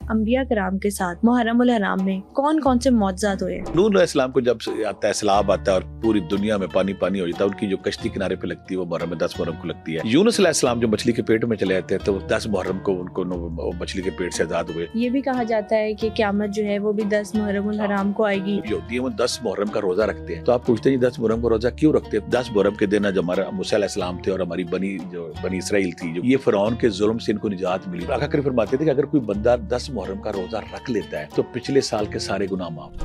انبیاء کرام کے ساتھ محرم الحرام میں کون کون سے معجزات ہوئے؟ نوح علیہ السلام کو جب آتا ہے سیلاب آتا ہے اور پوری دنیا میں پانی پانی ہو جاتا ہے، ان کی جو کشتی کنارے پہ لگتی ہے وہ محرم میں 10 محرم کو لگتی ہے۔ یونس علیہ السلام جو مچھلی کے پیٹ میں چلے آتے ہیں تو 10 محرم کو ان کو مچھلی کے پیٹ سے آزاد ہوئے۔ یہ بھی کہا جاتا ہے کہ قیامت جو ہے وہ بھی 10 محرم الحرام کو آئے گی۔ جو ہوتی ہے وہ 10 محرم کا روزہ رکھتے ہیں، تو آپ پوچھتے ہیں 10 محرم کا روزہ کیوں رکھتے ہیں؟ 10 محرم کے دن جو ہمارا موسیٰ علیہ السلام تھے اور ہماری بنی اسرائیل تھی، جو یہ فرعون کے ظلم سے ان کو نجات ملی۔ آقا کریم فرماتے تھے کہ اگر کوئی بندہ 10 محرم کا روزہ رکھ لیتا ہے تو پچھلے سال کے سارے گناہ معاف۔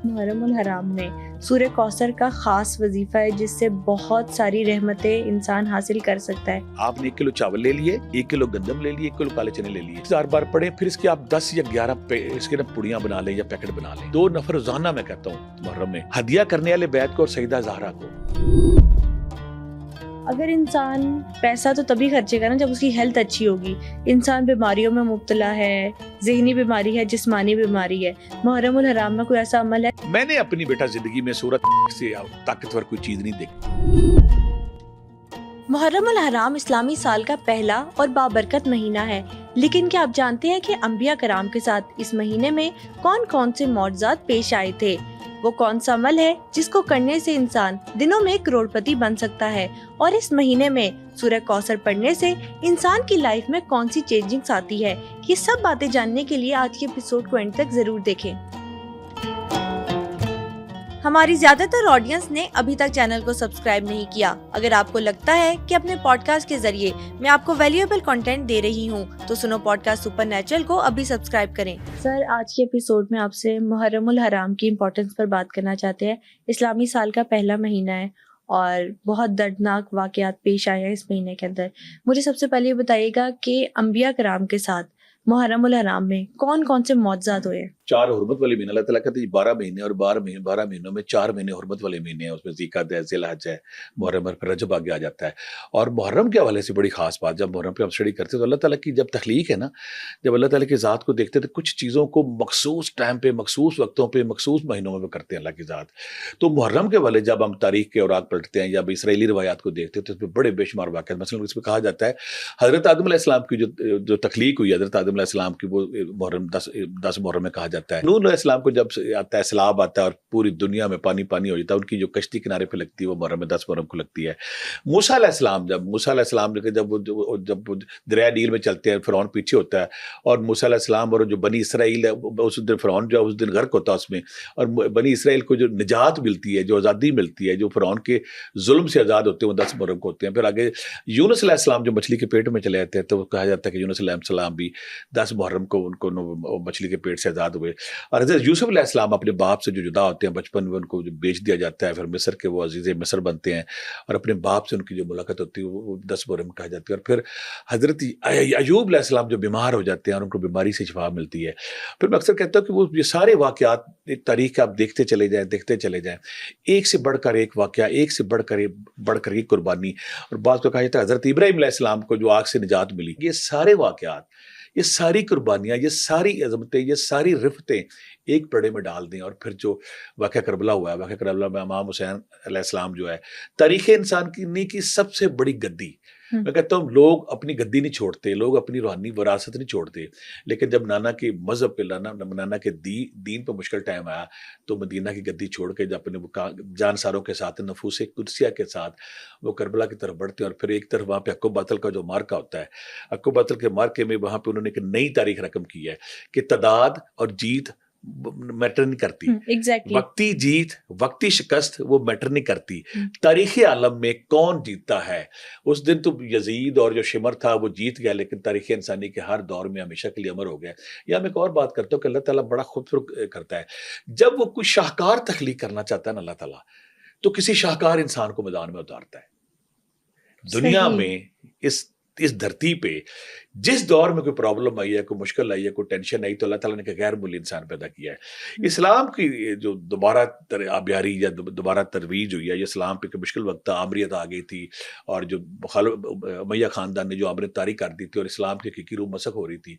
محرم الحرام میں سورہ کوثر کا خاص وظیفہ ہے جس سے بہت ساری رحمتیں انسان حاصل کر سکتا ہے۔ آپ نے 1 کلو چاول لے لیے، 1 کلو گندم لے لیے، 1 کلو کالے چنے لے لیے، 1000 بار پڑھیں، پھر اس کے آپ 10 یا 11 اس کے پوڑیاں بنا لیں یا پیکٹ بنا لیں۔ 2 نفر روزانہ میں کہتا ہوں محرم میں ہدیہ کرنے والے بیت کو اور سیدہ زہرا کو۔ اگر انسان پیسہ تو تبھی خرچے گا نا جب اس کی ہیلتھ اچھی ہوگی۔ انسان بیماریوں میں مبتلا ہے، ذہنی بیماری ہے، جسمانی بیماری ہے، محرم الحرام میں کوئی ایسا عمل ہے؟ میں نے اپنی بیٹا زندگی میں سورت سے طاقتور کوئی چیز نہیں دیکھی۔ محرم الحرام اسلامی سال کا پہلا اور بابرکت مہینہ ہے، لیکن کیا آپ جانتے ہیں کہ انبیاء کرام کے ساتھ اس مہینے میں کون کون سے معجزات پیش آئے تھے؟ وہ کون سا عمل ہے جس کو کرنے سے انسان دنوں میں کروڑپتی بن سکتا ہے؟ اور اس مہینے میں سورہ کوثر پڑھنے سے انسان کی لائف میں کون سی چینجنگز آتی ہے؟ یہ سب باتیں جاننے کے لیے آج کے ایپیسوڈ کو اینڈ تک ضرور دیکھیں۔ ہماری زیادہ تر آڈینس نے ابھی تک چینل کو سبسکرائب نہیں کیا۔ اگر آپ کو لگتا ہے کہ اپنے پوڈ کاسٹ کے ذریعے میں آپ کو ویلیویبل کنٹینٹ دے رہی ہوں تو سنو پوڈ کاسٹ سپر نیچرل کو ابھی سبسکرائب کریں۔ سر، آج کے ایپیسوڈ میں آپ سے محرم الحرام کی امپورٹنس پر بات کرنا چاہتے ہیں۔ اسلامی سال کا پہلا مہینہ ہے اور بہت دردناک واقعات پیش آئے ہیں اس مہینے کے اندر۔ مجھے سب سے پہلے یہ بتائیے گا کہ انبیاء کرام کے ساتھ محرم الحرام میں کون کون سے معجزات ہوئے ہیں؟ 4 حرمت والے مہینے، اللہ تعالیٰ کہتے ہیں 12 مہینے اور 12 مہینوں میں 4 مہینے حرمت والے مہینے ہیں۔ اس میں ذیقعدہ ہے، ذی الحج ہے، محرم اور پھر رجب آگے آ جاتا ہے۔ اور محرم کے حوالے سے بڑی خاص بات، جب محرم پہ ہم اسٹڈی کرتے ہیں تو اللہ تعالیٰ کی جب تخلیق ہے نا، جب اللہ تعالیٰ کی ذات کو دیکھتے ہیں تو کچھ چیزوں کو مخصوص ٹائم پہ، مخصوص وقتوں پہ، مخصوص مہینوں میں کرتے ہیں اللہ کی ذات۔ تو محرم کے حوالے جب ہم تاریخ کے اوراق پلٹتے ہیں یا اسرائیلی روایات کو دیکھتے ہیں تو اس میں بڑے بے شمار واقعات، مثلا اس میں کہا جاتا ہے حضرت آدم علیہ السلام کی جو تخلیق ہوئی، حضرت آدم علیہ السلام کی وہ محرم 10 محرم میں کہا جاتا ہے۔ نوح علیہ السلام کو جب آتا ہے سیلاب آتا ہے اور پوری دنیا میں پانی پانی ہو جاتا ہے، ان کی جو کشتی کنارے پہ لگتی ہے وہ محرم میں 10 محرم کو لگتی ہے۔ موسیٰ علیہ السلام جب دریائے نیل میں چلتے ہیں، فرعون پیچھے ہوتا ہے اور موسیٰ علیہ السلام اور جو بنی اسرائیل ہے اس دن فرعون جو ہے اس دن غرق ہوتا ہے اس میں، اور بنی اسرائیل کو جو نجات ملتی ہے، جو آزادی ملتی ہے، جو فرعون کے ظلم سے آزاد ہوتے ہیں، وہ 10 محرم کو ہوتے ہیں۔ پھر آگے یونس علیہ السلام جو مچھلی کے پیٹ میں چلے آتے ہیں تو کہا جاتا ہے کہ یونس علیہ السلام بھی 10 محرم کو ان کو مچھلی کے پیٹ سے آزاد ہوئے۔ اور حضرت یوسف علیہ السلام اپنے باپ سے جو جدا ہوتے ہیں بچپن میں، ان کو جو بیچ دیا جاتا ہے، پھر مصر کے وہ عزیز مصر بنتے ہیں اور اپنے باپ سے ان کی جو ملاقات ہوتی ہے وہ 10 محرم کہا جاتی ہے۔ اور پھر حضرت ایوب علیہ السلام جو بیمار ہو جاتے ہیں اور ان کو بیماری سے شفا ملتی ہے۔ پھر میں اکثر کہتا ہوں کہ وہ یہ سارے واقعات ایک تاریخ آپ دیکھتے چلے جائیں، ایک سے بڑھ کر ایک واقعہ، ایک سے بڑھ کر ایک قربانی۔ اور بعض کو کہا جاتا ہے حضرت ابراہیم علیہ السلام کو جو آگ سے نجات ملی۔ یہ سارے واقعات، یہ ساری قربانیاں، یہ ساری عظمتیں، یہ ساری رفتیں ایک پڑے میں ڈال دیں۔ اور پھر جو واقعہ کربلا ہوا ہے، واقعہ کربلا میں امام حسین علیہ السلام جو ہے تاریخ انسان کی سب سے بڑی گدی۔ میں کہتا ہوں لوگ اپنی گدی نہیں چھوڑتے، لوگ اپنی روحانی وراثت نہیں چھوڑتے، لیکن جب نانا کے مذہب پہ، نانا کے دین پہ مشکل ٹائم آیا تو مدینہ کی گدی چھوڑ کے جب اپنے جانساروں کے ساتھ، نفوس قدسیہ کے ساتھ وہ کربلا کی طرف بڑھتے ہیں۔ اور پھر ایک طرف وہاں پہ حق و باطل کا جو مارکا ہوتا ہے، حق و باطل کے مارکے میں وہاں پہ انہوں نے ایک نئی تاریخ رقم کی ہے کہ تعداد اور جیت میٹر نہیں کرتی، وقتی جیت، وقتی شکست وہ میٹر نہیں کرتی، تاریخ عالم میں کون جیتتا ہے۔ اس دن تو یزید اور جو شمر تھا وہ جیت گیا، لیکن تاریخ انسانی کے ہر دور میں ہمیشہ کے لیے امر ہو گیا۔ یا میں ایک اور بات کرتا ہوں کہ اللہ تعالیٰ بڑا خوبصورت کرتا ہے، جب وہ کوئی شاہکار تخلیق کرنا چاہتا ہے نا اللہ تعالیٰ، تو کسی شاہکار انسان کو میدان میں اتارتا ہے۔ دنیا میں اس دھرتی پہ جس دور میں کوئی پرابلم آئی ہے، کوئی مشکل آئی ہے، کوئی ٹینشن آئی، تو اللہ تعالیٰ نے ایک غیر معمولی انسان پیدا کیا ہے۔ اسلام کی جو دوبارہ آبیاری یا دوبارہ ترویج ہوئی ہے، یہ اسلام پہ مشکل وقت تھا، آمریت آ گئی تھی اور جو امیہ خاندان نے جو آمریت طاری کر دی تھی اور اسلام کی حقیقی روح مسخ ہو رہی تھی،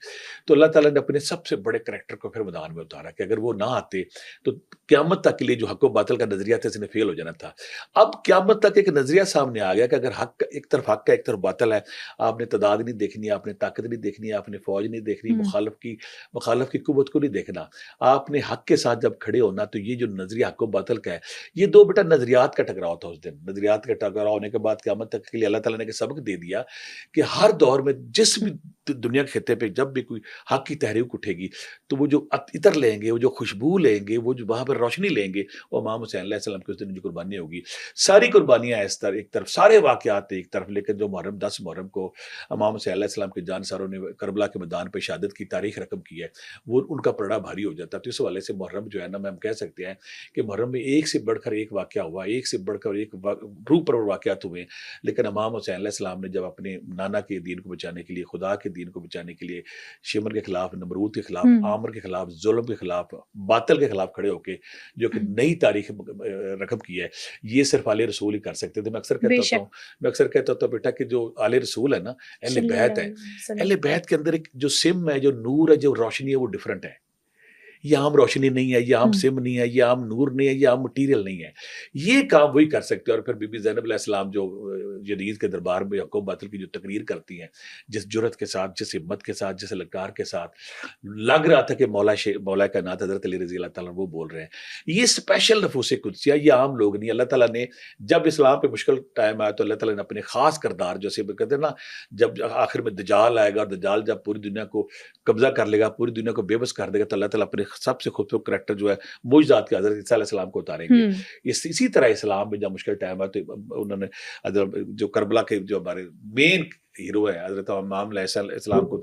تو اللہ تعالیٰ نے اپنے سب سے بڑے کریکٹر کو پھر میدان میں اتارا کہ اگر وہ نہ آتے تو قیامت تک کے لیے جو حق و باطل کا نظریہ تھا اس نے فیل ہو جانا تھا۔ اب قیامت تک ایک نظریہ سامنے آ گیا کہ اگر حق ایک طرف حق ہے، ایک طرف باطل ہے، آپ نے تعداد نہیں دیکھنی ہے، آپ نے طاقت نہیں دیکھنی, آپ نے فوج نہیں دیکھنی, مخالف کی قوت کو نہیں دیکھنا, آپ نے حق کے ساتھ جب کھڑے ہونا. تو یہ جو نظریہ حق و باطل کا ہے, یہ دو بیٹا نظریات کا ٹکراؤ تھا اس دن. نظریات کا ٹکراؤ ہونے کے بعد قیامت تک کے لیے اللہ تعالیٰ نے سبق دے دیا کہ ہر دور میں جس بھی دنیا کے خطے پہ جب بھی کوئی حق کی تحریک اٹھے گی تو وہ جو عطر لیں گے, وہ جو خوشبو لیں گے, وہ جو وہاں پر روشنی لیں گے, وہ امام حسین علیہ السلام کی اس دن جو قربانی ہوگی. ساری قربانیاں اس طرح ایک طرف, سارے واقعات ایک طرف, لیکن جو محرم 10 محرم کو امام حسین علیہ السلام کے جانساروں نے کربلا کے میدان پہ شہادت کی تاریخ رقم کی ہے, وہ ان کا پلڑا بھاری ہو جاتا ہے. تو اس حوالے سے محرم جو ہے نا, ہم کہہ سکتے ہیں کہ محرم میں ایک سے بڑھ کر ایک واقعہ ہوا, ایک سے بڑھ کر ایک روح پرور واقعات ہوئے. لیکن امام حسین علیہ السلام نے جب اپنے نانا کے دین کو بچانے کے لیے, خدا کے دین کو بچانے کے لیے, شمر کے خلاف, نمرود کے خلاف, آمر کے خلاف, ظلم کے خلاف, باطل کے خلاف کھڑے ہو کے جو کہ نئی تاریخ رقم کی ہے, یہ صرف آل رسول ہی کر سکتے تھے. میں اکثر کہتا ہوں بیٹا کہ جو آل رسول ہے نا, اہل بیت ہے, اہل بیت کے اندر ایک جو سم ہے, جو نور ہے, جو روشنی ہے, وہ ڈیفرنٹ ہے. یہ عام روشنی نہیں ہے, یہ عام سم نہیں ہے, یہ عام نور نہیں ہے, یہ عام مٹیریل نہیں ہے. یہ کام وہی کر سکتے ہیں. اور پھر بی بی زینب علیہ السلام جو جدید کے دربار میں حق و باطل کی جو تقریر کرتی ہیں, جس جرت کے ساتھ, جس ہمت کے ساتھ, جس للکار کے ساتھ, لگ رہا تھا کہ مولا کائنات حضرت علی رضی اللہ تعالیٰ وہ بول رہے ہیں. یہ اسپیشل نفوس قدسیہ, یہ عام لوگ نہیں. اللہ تعالیٰ نے جب اسلام پہ مشکل ٹائم آیا تو اللہ تعالیٰ نے اپنے خاص کردار, جیسے کہتے ہیں نا, جب آخر میں دجال آئے گا, اور دجال جب پوری دنیا کو قبضہ کر لے گا, پوری دنیا کو بے بس کر دے گا, تو اللہ تعالیٰ اپنے سب سے خوبصورت کریکٹر جو ہے معجزات کے حضرت عیسیٰ علیہ السلام کو اتاریں گے. اسی طرح اسلام میں جب مشکل ٹائم ہے تو انہوں نے جو کربلا کے جو ہمارے مین ہیرو ہے حضرت امام علیہ السلام کو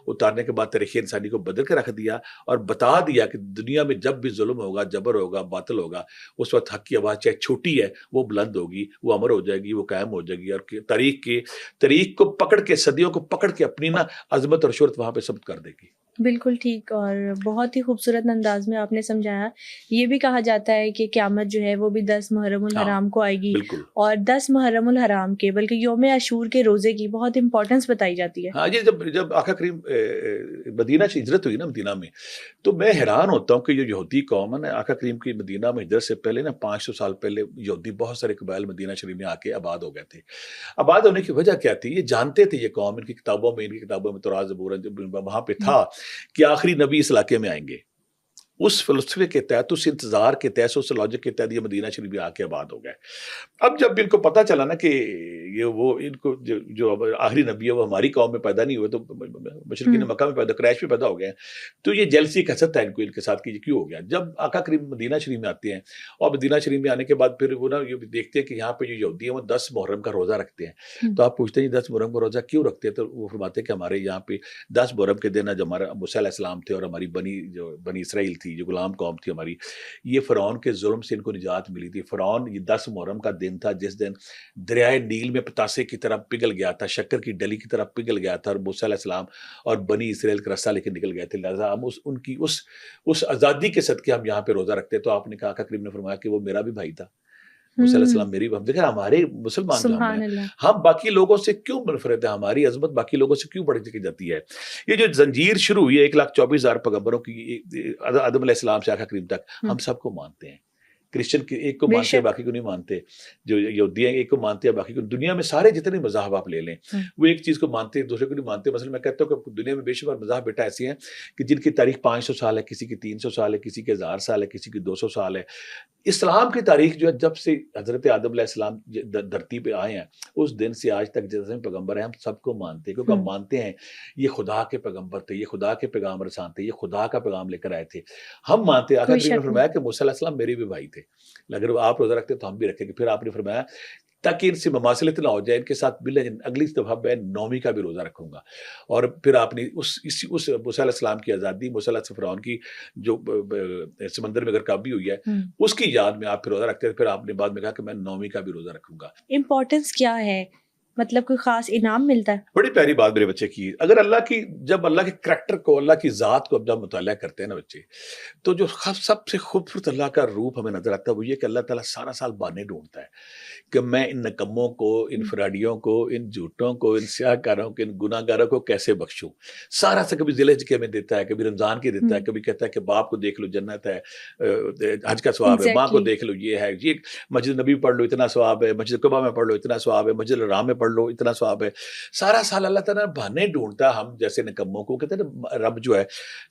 اتارنے کے بعد تاریخ انسانی کو بدل کے رکھ دیا, اور بتا دیا کہ دنیا میں جب بھی ظلم ہوگا, جبر ہوگا, باطل ہوگا, اس وقت حق کی آواز چاہے چھوٹی ہے وہ بلند ہوگی, وہ امر ہو جائے گی, وہ قائم ہو جائے گی, اور تاریخ کو پکڑ کے, صدیوں کو پکڑ کے اپنی نا عظمت اور شہرت وہاں پہ ثبت کر دے گی. بالکل ٹھیک, اور بہت ہی خوبصورت انداز میں آپ نے سمجھایا. یہ بھی کہا جاتا ہے کہ قیامت جو ہے وہ بھی 10 محرم الحرام کو آئے گی, اور 10 محرم الحرام کے بلکہ یوم عاشور کے روزے کی بہت امپورٹنس بتائی جاتی ہے. ہاں جی, جب آقا کریم مدینہ سے ہجرت ہوئی نا مدینہ میں, تو میں حیران ہوتا ہوں کہ جو یہودی قوم ہے نا, آقا کریم کی مدینہ میں ہجرت سے پہلے نا 500 سال پہلے یہودی بہت سارے قبائل مدینہ شریف میں آ کے آباد ہو گئے تھے. آباد ہونے کی وجہ کیا تھی؟ یہ جانتے تھے, یہ قوم ان کی کتابوں میں توراۃ زبور وہاں پہ تھا کہ آخری نبی اس علاقے میں آئیں گے. اس فلسفے کے تحت, اس انتظار کے تحت, اس لاجک کے تحت یہ مدینہ شریف میں آ کے آباد ہو گئے. اب جب ان کو پتہ چلا نا کہ یہ وہ ان کو جو آخری نبی ہے وہ ہماری قوم میں پیدا نہیں ہوئے, تو مشرکین مکہ میں پیدا, قریش میں پیدا ہو گئے, تو یہ جیلسی کا حسد تھا ان کو ان کے ساتھ کہ یہ کیوں ہو گیا. جب آقا کریم مدینہ شریف میں آتے ہیں, اور مدینہ شریف میں آنے کے بعد پھر وہ نا یہ دیکھتے ہیں کہ یہاں پہ جو یہودی ہیں وہ 10 محرم کا روزہ رکھتے ہیں. تو آپ پوچھتے ہیں 10 محرم کا روزہ کیوں رکھتے ہیں؟ تو وہ فرماتے ہیں کہ ہمارے یہاں پہ 10 محرم کے دن جو ہمارا موسیٰ علیہ السلام تھے, اور ہماری بنی اسرائیل تھی, جو غلام قوم تھی ہماری, یہ فرعون کے ظلم سے ان کو نجات ملی تھی. فرعون یہ 10 محرم کا دن تھا جس دن دریائے نیل میں پتاسے کی طرح پگھل گیا تھا, شکر کی ڈلی کی طرح پگھل گیا تھا, اور موسیٰ علیہ السلام اور بنی اسرائیل کا رستہ لے کے نکل گئے تھے. لہٰذا ہم ان کی اس آزادی کے صدقے ہم یہاں پہ روزہ رکھتے. تو آپ نے کہا, آقا کریم نے فرمایا کہ وہ میرا بھی بھائی تھا, موسیٰ علیہ السلام میری. ہم دیکھیں ہمارے مسلمان جو ہیں, ہم باقی لوگوں سے کیوں منفرد ہیں, ہماری عظمت باقی لوگوں سے کیوں بڑھ کے جاتی ہے. یہ جو زنجیر شروع ہوئی ہے 1,24,000 پیغمبروں کی آدم علیہ السلام سے آقا کریم تک, ہم سب کو مانتے ہیں. کرسچن ایک کو مانتے ہیں, باقی کو نہیں مانتے. جو یہودی ہیں ایک کو مانتے ہیں, باقی کو. دنیا میں سارے جتنے مذاہب آپ لے لیں, وہ ایک چیز کو مانتے ہیں, دوسرے کو نہیں مانتے. مثلا میں کہتا ہوں کہ دنیا میں بے شمار مذاہب بیٹا ایسے ہیں کہ جن کی تاریخ 500 سال ہے, کسی کی 300 سال ہے, کسی کے 1000 سال ہے, کسی کی 200 سال ہے. اسلام کی تاریخ جو ہے جب سے حضرت آدم علیہ السلام دھرتی پہ آئے ہیں, اس دن سے آج تک جتنے پیغمبر ہیں ہم سب کو مانتے ہیں, کیونکہ ہم مانتے ہیں یہ خدا کے پیغمبر تھے, یہ خدا کے پیغام رسان تھے, یہ خدا کا پیغام لے کر آئے تھے. ہم مانتے ہیں. آقا کریم نے فرمایا کہ موسیٰ علیہ السلام میرے بھی بھائی تھے, اگر آپ روزہ رکھتے تو ہم بھی رکھیں گے. پھر آپ نے فرمایا تاکہ ان سے مماثلت نہ ہو جائے, ان کے ساتھ ملے, اگلی دفعہ میں 9ویں کا بھی روزہ رکھوں گا. اور پھر آپ نے اس موسیٰ علیہ السلام کی آزادی, موسیٰ علیہ فرعون کی جو سمندر میں غرقابی ہوئی ہے, اس کی یاد میں آپ پھر روزہ رکھتے ہیں. پھر آپ نے بعد میں کہا کہ میں 9ویں کا بھی روزہ رکھوں گا. امپورٹنس کیا ہے, مطلب کوئی خاص انعام ملتا ہے؟ بڑی پیاری بات میرے بچے کی. اگر جب اللہ کے کریکٹر کو, اللہ کی ذات کو جب مطالعہ کرتے ہیں نا بچے, تو جو سب سے خوبصورت اللہ کا روپ ہمیں نظر آتا ہے وہ یہ کہ اللہ تعالیٰ سارا سال بہانے ڈھونڈتا ہے کہ میں ان نکموں کو, ان فراڈیوں کو, ان جھوٹوں کو, ان سیاہ کاروں کو, ان گناہ گاروں کو کیسے بخشوں. سارا سا کبھی ذی الحجہ میں دیتا ہے, کبھی رمضان کے دیتا ہے, کبھی کہتا ہے کہ باپ کو دیکھ لو جنت ہے, حج کا ثواب ہے, ماں کو دیکھ لو یہ ہے, یہ مسجد نبی پڑھ لو اتنا ثواب ہے, مسجد قباء میں پڑھ لو اتنا ثواب ہے, مسجد الحرام میں پڑھ لو اتنا ثواب ہے. سارا سال اللہ تعالیٰ بہانے ڈھونڈتا ہے ہم جیسے نکموں کو. کہتے ہیں نا رب جو ہے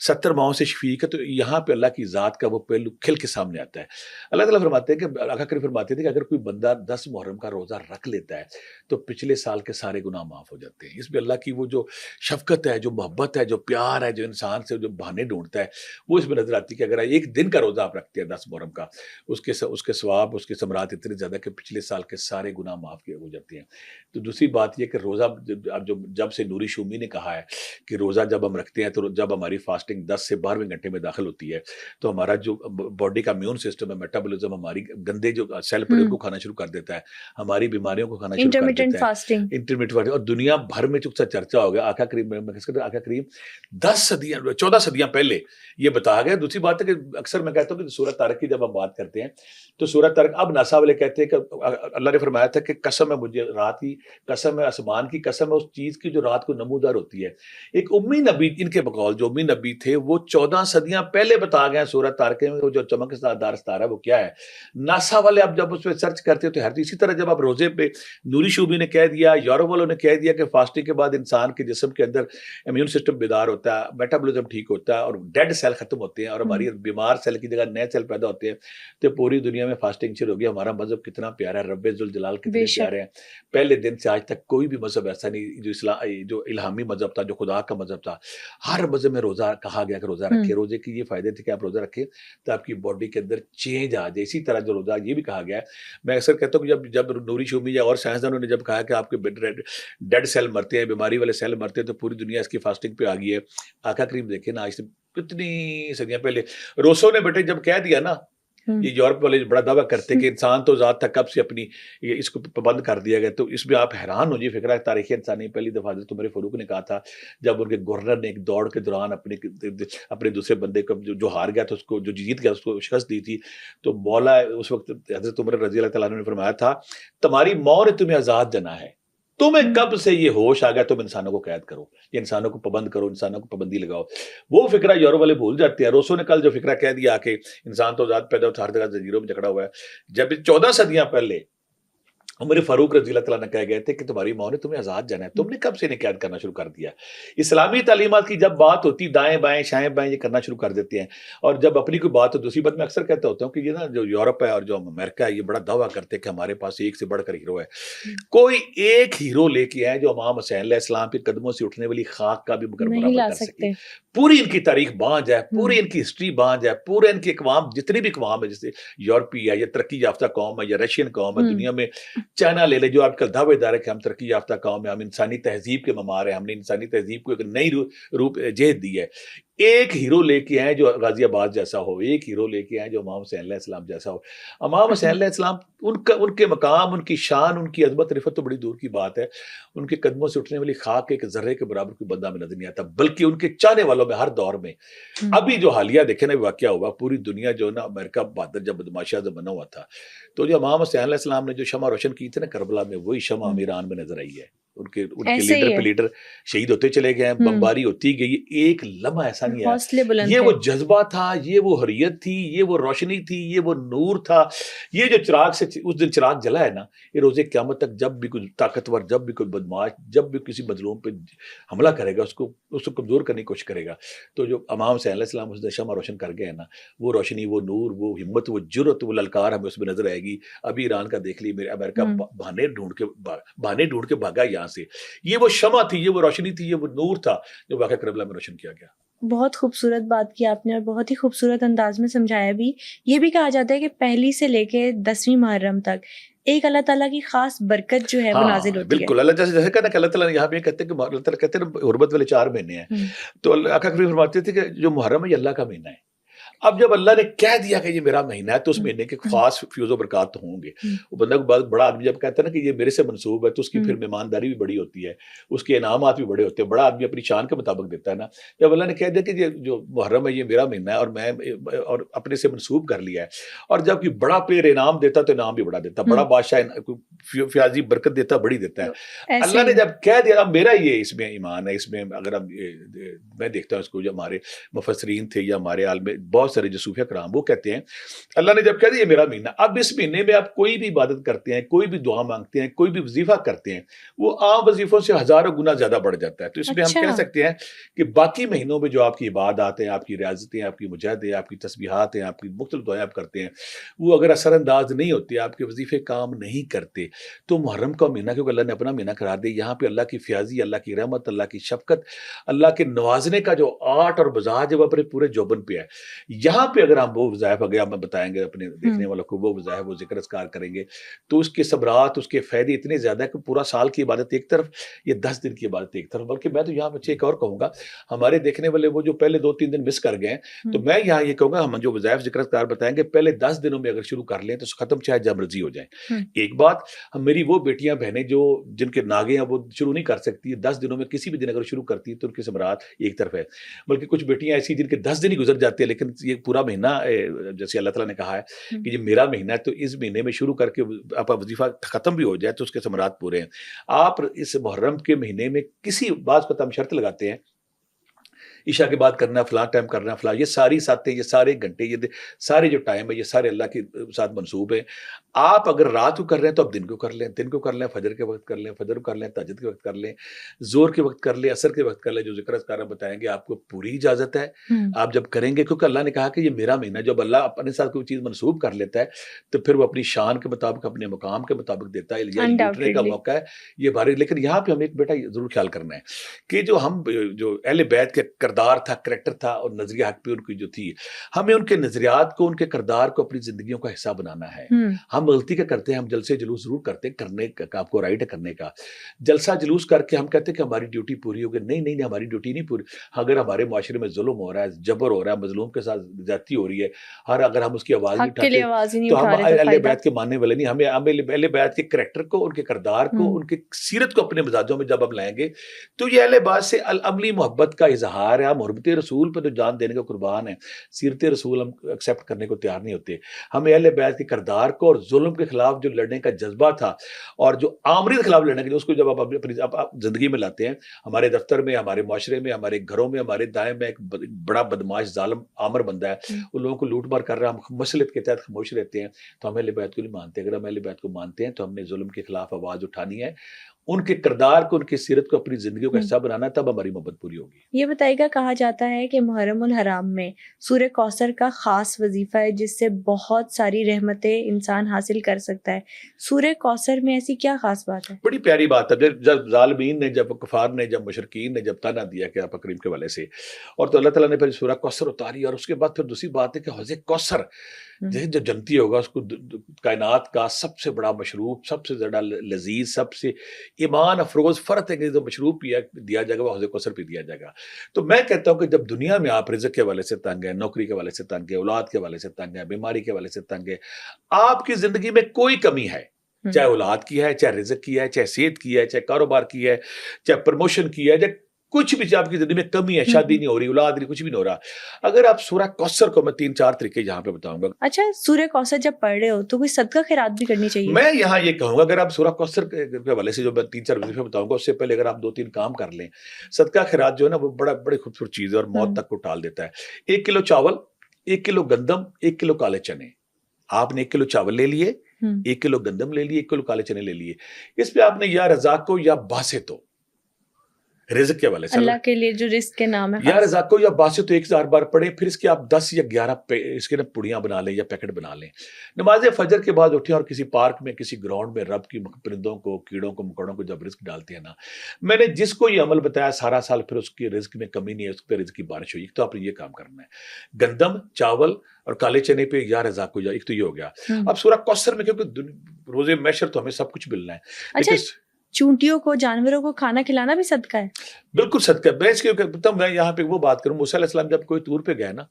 70 ماہوں سے شفیق ہے, تو یہاں پہ اللہ کی ذات کا وہ پہلو کھل کے سامنے آتا ہے. اللہ تعالیٰ فرماتے ہیں کہ آقا کریم فرماتے تھے کہ اگر کوئی بندہ 10 محرم کا روزہ رکھ لیتا ہے تو پچھلے سال کے سارے گناہ معاف ہو جاتے ہیں. اس میں اللہ کی وہ جو شفقت ہے, جو محبت ہے, جو پیار ہے, جو انسان سے جو بہانے ڈھونڈتا ہے, وہ اس میں نظر آتی ہے کہ اگر ایک دن کا روزہ آپ رکھتے ہیں 10 محرم کا, اس کے ثواب, اس کے ثمرات اتنے زیادہ کہ پچھلے سال کے سارے گناہ معاف ہو جاتے ہیں. تو دوسری بات یہ کہ روزہ جب سے نوری شومی نے کہا ہے کہ روزہ جب ہم رکھتے ہیں تو جب ہماری فاسٹنگ 10 سے 12ویں گھنٹے میں داخل ہوتی ہے تو ہمارا جو باڈی کا امیون سسٹم ہے, میٹابولزم, ہماری گندے جو سیل پڑے ان کو کھانا شروع کر دیتا ہے, ہماری بیماریوں کو کھانا شروع کر دیتا ہے. Intermittent fasting. اور دنیا بھر میں چونکہ چرچا ہو گیا, آقا کریم 14 صدیاں پہلے یہ بتایا گیا. دوسری بات ہے کہ اکثر میں کہتا ہوں کہ سورۃ طارق کی جب ہم بات کرتے ہیں تو سورۃ طارق, اب ناسا والے کہتے ہیں کہ اللہ نے فرمایا تھا کہ قسم ہے مجھے رات کی, قسم ہے آسمان کی, قسم ہے اس چیز کی جو رات کو نمودار ہوتی ہے. ایک امی نبی, ان کے بقول جو امی نبی تھے, وہ 14 صدیاں پہلے بتا گئے سورۃ طارق میں وہ جو چمک دار ستارہ ہے وہ کیا ہے. ناسا والے اب جب اس پہ سرچ کرتے ہیں تو ہر اسی طرح جب آپ روزے پہ نوری شوبی نے کہہ دیا, یورپ والوں نے کہہ دیا کہ فاسٹنگ کے بعد انسان کے جسم کے اندر امیون سسٹم بیدار ہوتا ہے, میٹابولزم ٹھیک ہوتا ہے اور ڈیڈ سیل ختم ہوتے ہیں اور ہماری بیمار سیل کی جگہ نئے سیل پیدا ہوتے ہیں. تو پوری دنیا میں فاسٹنگ شروع ہو گیا. ہمارا مذہب کتنا پیارا ہے, رب ذوالجلال کتنے پیارے ہیں. پہلے دن سے آج تک کوئی بھی مذہب ایسا نہیں جو الہامی مذہب تھا, جو خدا کا مذہب تھا, ہر مذہب میں روزہ کہا گیا کہ روزہ رکھے. روزے کی یہ فائدے تھے کہ آپ روزہ رکھیں تو آپ کی باڈی کے اندر چینج آ جائے. اسی طرح جو روزہ یہ بھی کہا گیا ہے, میں اکثر کہتا ہوں کہ جب نوری شومی یا اور سائنسدانوں نے جب کہا کہ آپ کے ڈیڈ سیل مرتے ہیں, بیماری والے سیل مرتے ہیں, تو پوری دنیا اس کی فاسٹنگ پہ آ گئی ہے. آقا کریم دیکھیں نا, آج سے کتنی صدیاں پہلے روسو نے بیٹے جب کہہ دیا نا, یہ یورپ والے بڑا دعویٰ کرتے کہ انسان تو ذات تک کب سے اپنی اس کو پابند کر دیا گیا. تو اس میں آپ حیران ہو جی, فکرہ تاریخ انسانی پہلی دفعہ حضرت عمر فاروق نے کہا تھا جب ان کے گورنر نے ایک دوڑ کے دوران اپنے دوسرے بندے کو جو ہار گیا تھا, اس کو جو جیت گیا اس کو شکست دی تھی, تو مولا اس وقت حضرت عمر رضی اللہ تعالیٰ عنہ نے فرمایا تھا تمہاری موت نے تمہیں آزاد جنا ہے, تمہیں کب سے یہ ہوش آ گیا تم انسانوں کو قید کرو, یہ انسانوں کو پابند کرو, انسانوں کو پابندی لگاؤ. وہ فکرہ یورپ والے بھول جاتے ہیں. روسو نے کل جو فکرہ کہہ دیا کہ انسان تو ذات پیدا ہوتا ہر جگہ زنجیروں میں جکڑا ہوا ہے, جب 14 صدیاں پہلے عمر فاروق رضی اللہ تعالیٰ نے کہہ گئے تھے کہ تمہاری موت نے تمہیں آزاد جانا ہے, تم نے کب سے انہیں قید کرنا شروع کر دیا. اسلامی تعلیمات کی جب بات ہوتی, دائیں بائیں شائیں بائیں یہ کرنا شروع کر دیتے ہیں. اور جب اپنی کوئی بات ہو, دوسری بات میں اکثر کہتا ہوتا ہوں کہ یہ نا جو یورپ ہے اور جو امریکہ ہے, یہ بڑا دعویٰ کرتے ہیں کہ ہمارے پاس ایک سے بڑھ کر ہیرو ہے. کوئی ایک ہیرو لے کے آئے جو امام حسین علیہ السلام کے قدموں سے اٹھنے والی خاک کا بھی برابر کر سکے. پوری ان کی تاریخ بانج ہے, پوری ان کی ہسٹری بانج ہے, پورے ان کے اقوام جتنی بھی اقوام ہے, جیسے یورپی ہے یا ترقی یافتہ قوم ہے یا رشین قوم ہے, دنیا میں چائنا لے لے جو آج کل دعوے دار ہے کہ ہم ترقی یافتہ قوم ہے, ہم انسانی تہذیب کے ممار ہیں, ہم نے انسانی تہذیب کو ایک نئی روپ جہت دی ہے. ایک ہیرو لے کے آئے جو غازی آباد جیسا ہو, ایک ہیرو لے کے آئے جو امام حسین علیہ السلام جیسا ہو. امام حسین علیہ السلام ان کے مقام, ان کی شان, ان کی عظمت رفت تو بڑی دور کی بات ہے. ان کے قدموں سے اٹھنے والی خاک ایک ذرے کے برابر کوئی بندہ میں نظر نہیں آتا, بلکہ ان کے چاہنے والوں میں ہر دور میں. ابھی جو حالیہ دیکھے نا واقعہ ہوا, پوری دنیا جو نا امریکہ بہادر جب بدماشی سے بنا ہوا تھا, تو جو امام حسین علیہ السلام نے جو شمع روشن کی تھی نا کربلا میں, وہی شمع ایران میں نظر آئی ہے. ان کے لیڈر پہ لیڈر شہید ہوتے چلے گئے ہیں, بمباری ہوتی گئی, ایک لمحہ ایسا نہیں ہے. یہ وہ جذبہ تھا, یہ وہ حریت تھی, یہ وہ روشنی تھی, یہ وہ نور تھا. یہ جو چراغ سے اس دن چراغ جلا ہے نا, یہ روزے قیامت تک جب بھی کوئی طاقتور, جب بھی کوئی بدماش, جب بھی کسی مظلوم پہ حملہ کرے گا, اس کو کمزور کرنے کی کوشش کرے گا, تو جو امام حسین علیہ السلام اس شمع روشن کر گئے نا, وہ روشنی, وہ نور, وہ ہمت, وہ جرت, وہ للکار ہمیں اس میں نظر آئے گی. ابھی ایران کا دیکھ لی, میرے امریکہ بہانے ڈھونڈ کے بھاگا یہاں سے. یہ وہ شمع تھی, یہ وہ روشنی تھی, یہ وہ نور تھا جو واقعہ کربلا میں روشن کیا گیا. بہت خوبصورت بات کی آپ نے اور بہت ہی خوبصورت انداز میں سمجھایا بھی. یہ بھی کہا جاتا ہے کہ پہلی سے لے کے 10ویں محرم تک ایک اللہ تعالیٰ کی خاص برکت جو ہے وہ نازل ہوتی ہے. بالکل, اللہ جیسے کہا نا کہ اللہ تعالیٰ یہاں پہ کہتے ہیں کہ اللہ تعالیٰ کہتے ہیں حرمت والے 4 مہینے ہیں, تو اللہ آقا کریم فرماتے تھے کہ جو محرم ہے یہ اللہ کا مہینہ ہے. اب جب اللہ نے کہہ دیا کہ یہ میرا مہینہ ہے تو اس مہینے کے خاص فیوز و برکات ہوں گے. وہ بندہ کو بڑا آدمی جب کہتا ہے نا کہ یہ میرے سے منسوب ہے تو اس کی پھر مہمانداری بھی بڑی ہوتی ہے, اس کے انعامات بھی بڑے ہوتے ہیں. بڑا آدمی اپنی شان کے مطابق دیتا ہے نا. جب اللہ نے کہہ دیا کہ یہ جو محرم ہے یہ میرا مہینہ ہے اور میں اور اپنے سے منسوب کر لیا ہے, اور جب کوئی بڑا پیر انعام دیتا تو انعام بھی بڑا دیتا, بڑا بادشاہ فیاضی برکت دیتا بڑی دیتا ہے. اللہ نے جب کہہ دیا اب میرا یہ اس میں ایمان ہے, اس میں اگر ہم میں دیکھتا ہوں اس کو جو ہمارے مفسرین تھے یا ہمارے عالم, بہت بہت سارے جو صوفیہ کرام وہ کہتے ہیں اللہ نے جب کہہ دیا یہ میرا مہینہ، اب اس مہینے میں آپ کوئی بھی عبادت کرتے ہیں، کوئی بھی دعا مانگتے ہیں، کوئی بھی وظیفہ کرتے ہیں، وہ عام وظیفوں سے ہزاروں گنا زیادہ بڑھ جاتا ہے. تو اس میں ہم کہہ سکتے ہیں کہ باقی مہینوں میں جو آپ کی عبادات ہیں، آپ کی ریاضتیں، آپ کی مجاہدیں، آپ کی تسبیحات ہیں، آپ کی مختلف دعائیں آپ کرتے ہیں، وہ اگر اثر انداز نہیں ہوتی، آپ کے وظیفے کام نہیں کرتے، تو محرم کا مہینہ کیونکہ اللہ نے اپنا مہینہ قرار دیا، یہاں پہ اللہ کی فیاضی، اللہ کی رحمت، اللہ کی شفقت، اللہ کے نوازنے کا جو آرٹ اور مزاج ہے وہ اپنے پورے جوبن پہ ہے. یہاں پہ اگر ہم وہ وظائف اگر ہم بتائیں گے اپنے دیکھنے والوں کو، وہ وظائف وہ ذکر اذکار کریں گے، تو اس کے ثمرات، اس کے فائدے اتنے زیادہ ہے کہ پورا سال کی عبادت ایک طرف، یہ 10 دن کی عبادت ایک طرف. بلکہ میں تو یہاں بچے ایک اور کہوں گا، ہمارے دیکھنے والے وہ جو پہلے 2-3 دن مس کر گئے ہیں، تو میں یہاں یہ کہوں گا ہم جو وظائف ذکر اذکار بتائیں گے پہلے 10 دنوں میں اگر شروع کر لیں تو ختم چاہے جب مرضی ہو جائیں. ایک بات، ہم میری وہ بیٹیاں بہنیں جو جن کے ناگے ہیں وہ شروع نہیں کر سکتی، 10 دنوں میں کسی بھی دن اگر شروع کرتی تو ان کے ثمرات ایک طرف ہے. بلکہ کچھ بیٹیاں ایسی جن کے 10 دن ہی گزر جاتے ہیں، لیکن یہ پورا مہینہ جیسے اللہ تعالیٰ نے کہا ہے کہ یہ میرا مہینہ ہے، تو اس مہینے میں شروع کر کے آپ وظیفہ ختم بھی ہو جائے تو اس کے ثمرات پورے ہیں. آپ اس محرم کے مہینے میں کسی بعض کو ہم شرط لگاتے ہیں عشاء کے بعد کرنا ہے، فلاں ٹائم کرنا ہے، فلاں، یہ ساری ساتیں، یہ سارے گھنٹے، یہ سارے جو ٹائم ہے یہ سارے اللہ کے ساتھ منسوب ہیں. آپ اگر رات کو کر رہے ہیں تو آپ دن کو کر لیں، دن کو کر لیں، فجر کے وقت کر لیں، فجر کو کر لیں، تہجد کے وقت کر لیں، زور کے وقت کر لیں، عصر کے وقت کر لیں. جو ذکر اذکار بتائیں گے آپ کو پوری اجازت ہے آپ جب کریں گے، کیونکہ اللہ نے کہا کہ یہ میرا مہینہ. جب اللہ اپنے ساتھ کوئی چیز منسوب کر لیتا ہے تو پھر وہ اپنی شان کے مطابق، اپنے مقام کے مطابق دیتا ہے. یہ لوٹنے کا موقع ہے یہ بھاری. لیکن یہاں پہ ہمیں ایک بیٹا ضرور خیال کرنا ہے کہ جو ہم جو اہل بیت کے کردار تھا، کریکٹر تھا اور نظریہ حق پہ ان کی جو تھی، ہمیں ان کے نظریات کو، ان کے کردار کو اپنی زندگیوں کا حصہ بنانا ہے. ہم غلطی کیا کرتے ہیں، ہم جلسے جلوس ضرور کرتے ہیں، کرنے کا آپ کو رائٹ ہے کرنے کا. جلسہ جلوس کر کے ہم کہتے ہیں کہ ہماری ڈیوٹی پوری ہو گئی. نہیں، ہماری ڈیوٹی نہیں پوری. اگر ہمارے معاشرے میں ظلم ہو رہا ہے، جبر ہو رہا ہے، مظلوم کے ساتھ زیادتی ہو رہی ہے، اگر ہم اس کی آواز نہیں اٹھاتے تو ہم اہل بیت کے ماننے والے نہیں. ہمیں اہل بیت کے کریکٹر کو، ان کے کردار کو، ان کی سیرت کو اپنے مزاجوں میں جب ہم لائیں گے تو یہ اہل بیت سے عملی محبت کا اظہار ہے. ہم محبت رسول پہ تو جان دینے کا قربان ہے، سیرت رسول ہم ایکسیپٹ کرنے کو تیار نہیں ہوتے. ہمیں اہل بیت کے کردار کو اور ظلم کے خلاف جو لڑنے کا جذبہ تھا اور جو آمری کے خلاف لڑنے کے، اس کو جب آپ اپنی زندگی میں لاتے ہیں، ہمارے دفتر میں، ہمارے معاشرے میں، ہمارے گھروں میں، ہمارے دائیں میں ایک بڑا بدماش ظالم آمر بندہ ہے، ان لوگوں کو لوٹ مار کر رہا ہے، ہم مسلط کے تحت خاموش رہتے ہیں، تو ہم اہل بیت کو نہیں مانتے. اگر ہم اہل بیت کو مانتے ہیں تو ہم نے ظلم کے خلاف آواز اٹھانی ہے، ان کے کردار کو، ان کی سیرت کو اپنی زندگیوں کا حصہ بنانا ہے، تب ہماری محبت پوری ہوگی. یہ بتائیے گا، کہا جاتا ہے کہ محرم الحرام میں سورہ کوثر کا خاص وظیفہ ہے جس سے بہت ساری رحمتیں انسان حاصل کر سکتا ہے. سورہ کوثر میں ایسی کیا خاص بات ہے؟ بڑی پیاری بات ہے. جب ظالمین نے، جب کفار نے، جب مشرکین نے جب تانا دیا کہ آپ کریم کے والے سے، اور تو اللہ تعالیٰ نے پھر سورہ کوثر اتاری، اور اس کے بعد پھر دوسری بات ہے کہ حوض کوثر جو جنتی ہوگا اس کو کائنات کا سب سے بڑا مشروب، سب سے زیادہ لذیذ، سب سے ایمان افروز فرت ہے کہ جو مشروب دیا جائے گا وہ حوض کوثر پہ دیا جائے گا. تو میں کہتا ہوں کہ جب دنیا میں آپ رزق کے والے سے تنگ ہیں، نوکری کے والے سے تنگ ہے، اولاد کے والے سے تنگ ہے، بیماری کے والے سے تنگ ہے، آپ کی زندگی میں کوئی کمی ہے، چاہے اولاد کی ہے، چاہے رزق کی ہے، چاہے صحت کی ہے، چاہے کاروبار کی ہے، چاہے پروموشن کی ہے، چاہے کچھ بھی آپ کی زندگی میں کمی ہے، شادی نہیں ہو رہی، اولاد نہیں، کچھ بھی نہیں ہو رہا، اگر آپ سورہ کوثر کو، میں 3-4 طریقے یہاں پہ بتاؤں گا. اچھا، سورہ کوثر جب پڑھ رہے ہو تو کوئی صدقہ خیرات بھی کرنی چاہیے؟ میں یہاں یہ کہوں گا اگر آپ سورہ کوثر کے حوالے سے جو میں 3-4 وظیفے بتاؤں گا، اس سے پہلے اگر آپ 2-3 کام کر لیں. صدقہ خیرات جو ہے نا وہ بڑی خوبصورت چیز ہے اور موت تک کو ٹال دیتا ہے. 1 کلو چاول، 1 کلو گندم، 1 کلو کالے چنے. آپ نے 1 کلو چاول لے لیے، 1 کلو گندم لے لیے، 1 کلو کالے چنے لے لیے. اس پہ آپ نے یا رزاق کو یا باسط ہو، رزق کے والے سے اللہ کے لیے جو رزق کے نام ہے، یا رزاق کو یا باسط تو 1000 بار پڑھیں، پھر اس کے آپ 10 یا 11 اس کے پڑیاں بنا لیں یا پیکٹ بنا لیں. نماز فجر کے بعد اٹھیں اور کسی پارک میں، کسی گراؤنڈ میں رب کی پرندوں کو، کیڑوں کو، مکوڑوں کو جب رزق ڈالتے ہیں نا، میں نے جس کو یہ عمل بتایا سارا سال پھر اس کی رزق میں کمی نہیں ہے، اس پہ رزق کی بارش ہوئی. تو آپ نے یہ کام کرنا ہے، گندم، چاول اور کالے چنے پہ یا رزاق کو، ایک تو یہ ہو گیا. اب سورہ کوثر میں کیونکہ روزے محشر تو ہمیں سب کچھ ملنا ہے. چونٹیوں کو، جانوروں کو کھانا کھلانا بھی صدقہ ہے؟ بالکل صدقہ. میں یہاں پہ وہ بات کروں، موسیٰ علیہ السلام جب کوئی طور پہ گئے نا،